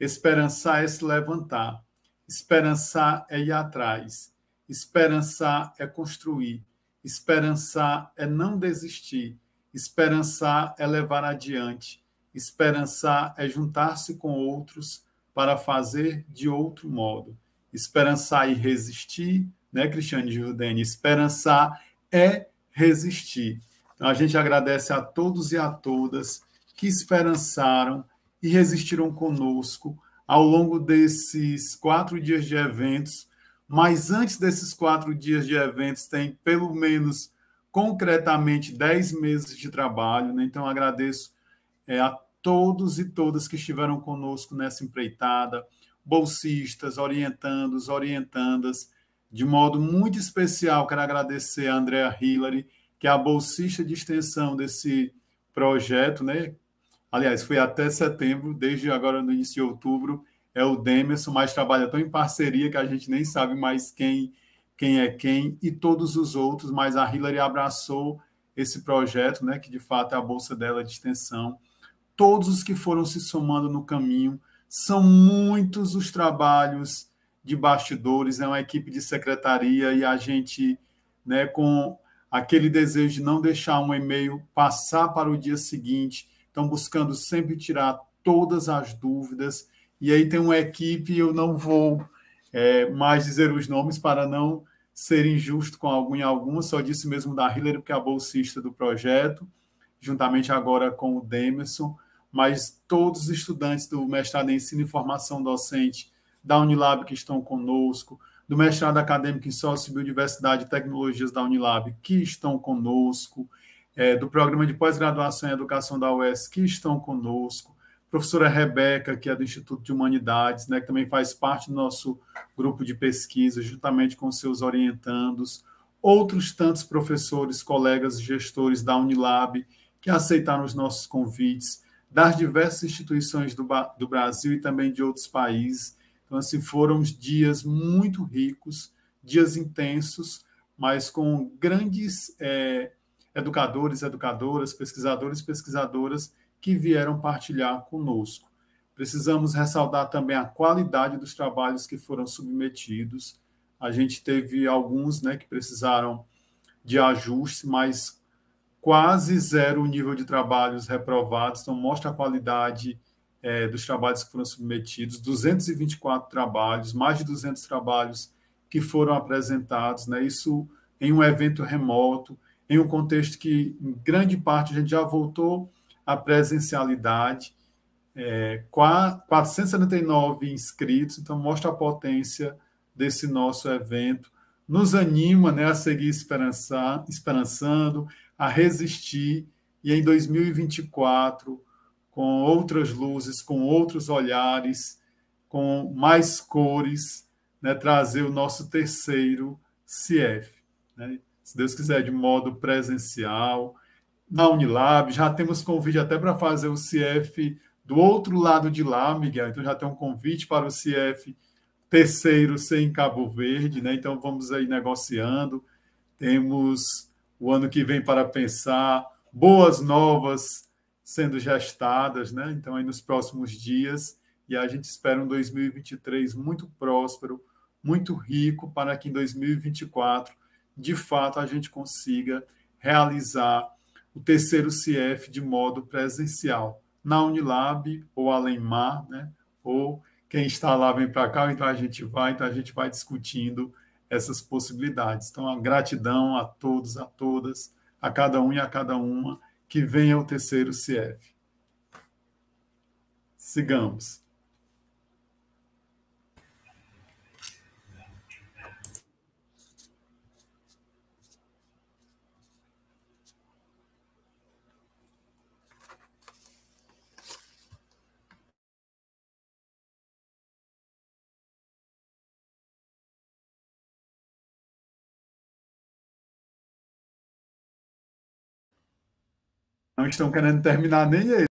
Esperançar é se levantar. Esperançar é ir atrás. Esperançar é construir. Esperançar é não desistir. Esperançar é levar adiante. Esperançar é juntar-se com outros para fazer de outro modo. Esperançar e resistir, né, Cristiane Giordani? Esperançar é resistir. Então, a gente agradece a todos e a todas que esperançaram e resistiram conosco ao longo desses 4 dias de eventos. Mas antes desses 4 dias de eventos, tem pelo menos, concretamente, 10 meses de trabalho, né? Então, agradeço a todos e todas que estiveram conosco nessa empreitada, bolsistas, orientandos, orientandas. De modo muito especial, quero agradecer a Andrea Hillary, que é a bolsista de extensão desse projeto, né? Aliás, foi até setembro, desde agora no início de outubro, é o Demerson, mas trabalha tão em parceria que a gente nem sabe mais quem é quem, e todos os outros, mas a Hillary abraçou esse projeto, né, que de fato é a bolsa dela de extensão, todos os que foram se somando no caminho. São muitos os trabalhos de bastidores, é uma equipe de secretaria e a gente, né, com aquele desejo de não deixar um e-mail passar para o dia seguinte, estão buscando sempre tirar todas as dúvidas. E aí tem uma equipe, eu não vou mais dizer os nomes para não ser injusto com algum e alguma, só disse mesmo da Hillary, porque é a bolsista do projeto, juntamente agora com o Demerson, mas todos os estudantes do mestrado em Ensino e Formação Docente da Unilab que estão conosco, do mestrado acadêmico em Sócio, Biodiversidade e Tecnologias da Unilab que estão conosco, do programa de pós-graduação em Educação da UES que estão conosco, professora Rebeca, que é do Instituto de Humanidades, né, que também faz parte do nosso grupo de pesquisa, juntamente com seus orientandos, outros tantos professores, colegas e gestores da Unilab que aceitaram os nossos convites, das diversas instituições do Brasil e também de outros países. Então, assim, foram dias muito ricos, dias intensos, mas com grandes educadores, educadoras, pesquisadores e pesquisadoras que vieram partilhar conosco. Precisamos ressaltar também a qualidade dos trabalhos que foram submetidos. A gente teve alguns, né, que precisaram de ajuste, mas quase zero o nível de trabalhos reprovados, então mostra a qualidade dos trabalhos que foram submetidos, 224 trabalhos, mais de 200 trabalhos que foram apresentados, né? Isso em um evento remoto, em um contexto que, em grande parte, a gente já voltou à presencialidade, 479 inscritos, então mostra a potência desse nosso evento, nos anima, né, a seguir esperançando, a resistir, e em 2024, com outras luzes, com outros olhares, com mais cores, né, trazer o nosso terceiro CIEF, né, se Deus quiser, de modo presencial, na Unilab. Já temos convite até para fazer o CIEF do outro lado de lá, Miguel, então já tem um convite para o CIEF terceiro ser em Cabo Verde, né? Então vamos aí negociando. Temos o ano que vem para pensar, boas novas sendo gestadas, né? Então aí nos próximos dias, e a gente espera um 2023 muito próspero, muito rico, para que em 2024, de fato, a gente consiga realizar o terceiro CIEF de modo presencial, na Unilab ou Além-Mar, né? Ou quem está lá vem para cá, então a gente vai discutindo essas possibilidades. Então, a gratidão a todos, a todas, a cada um e a cada uma que venha o terceiro CIEF. Sigamos. Não estão querendo terminar nem ele.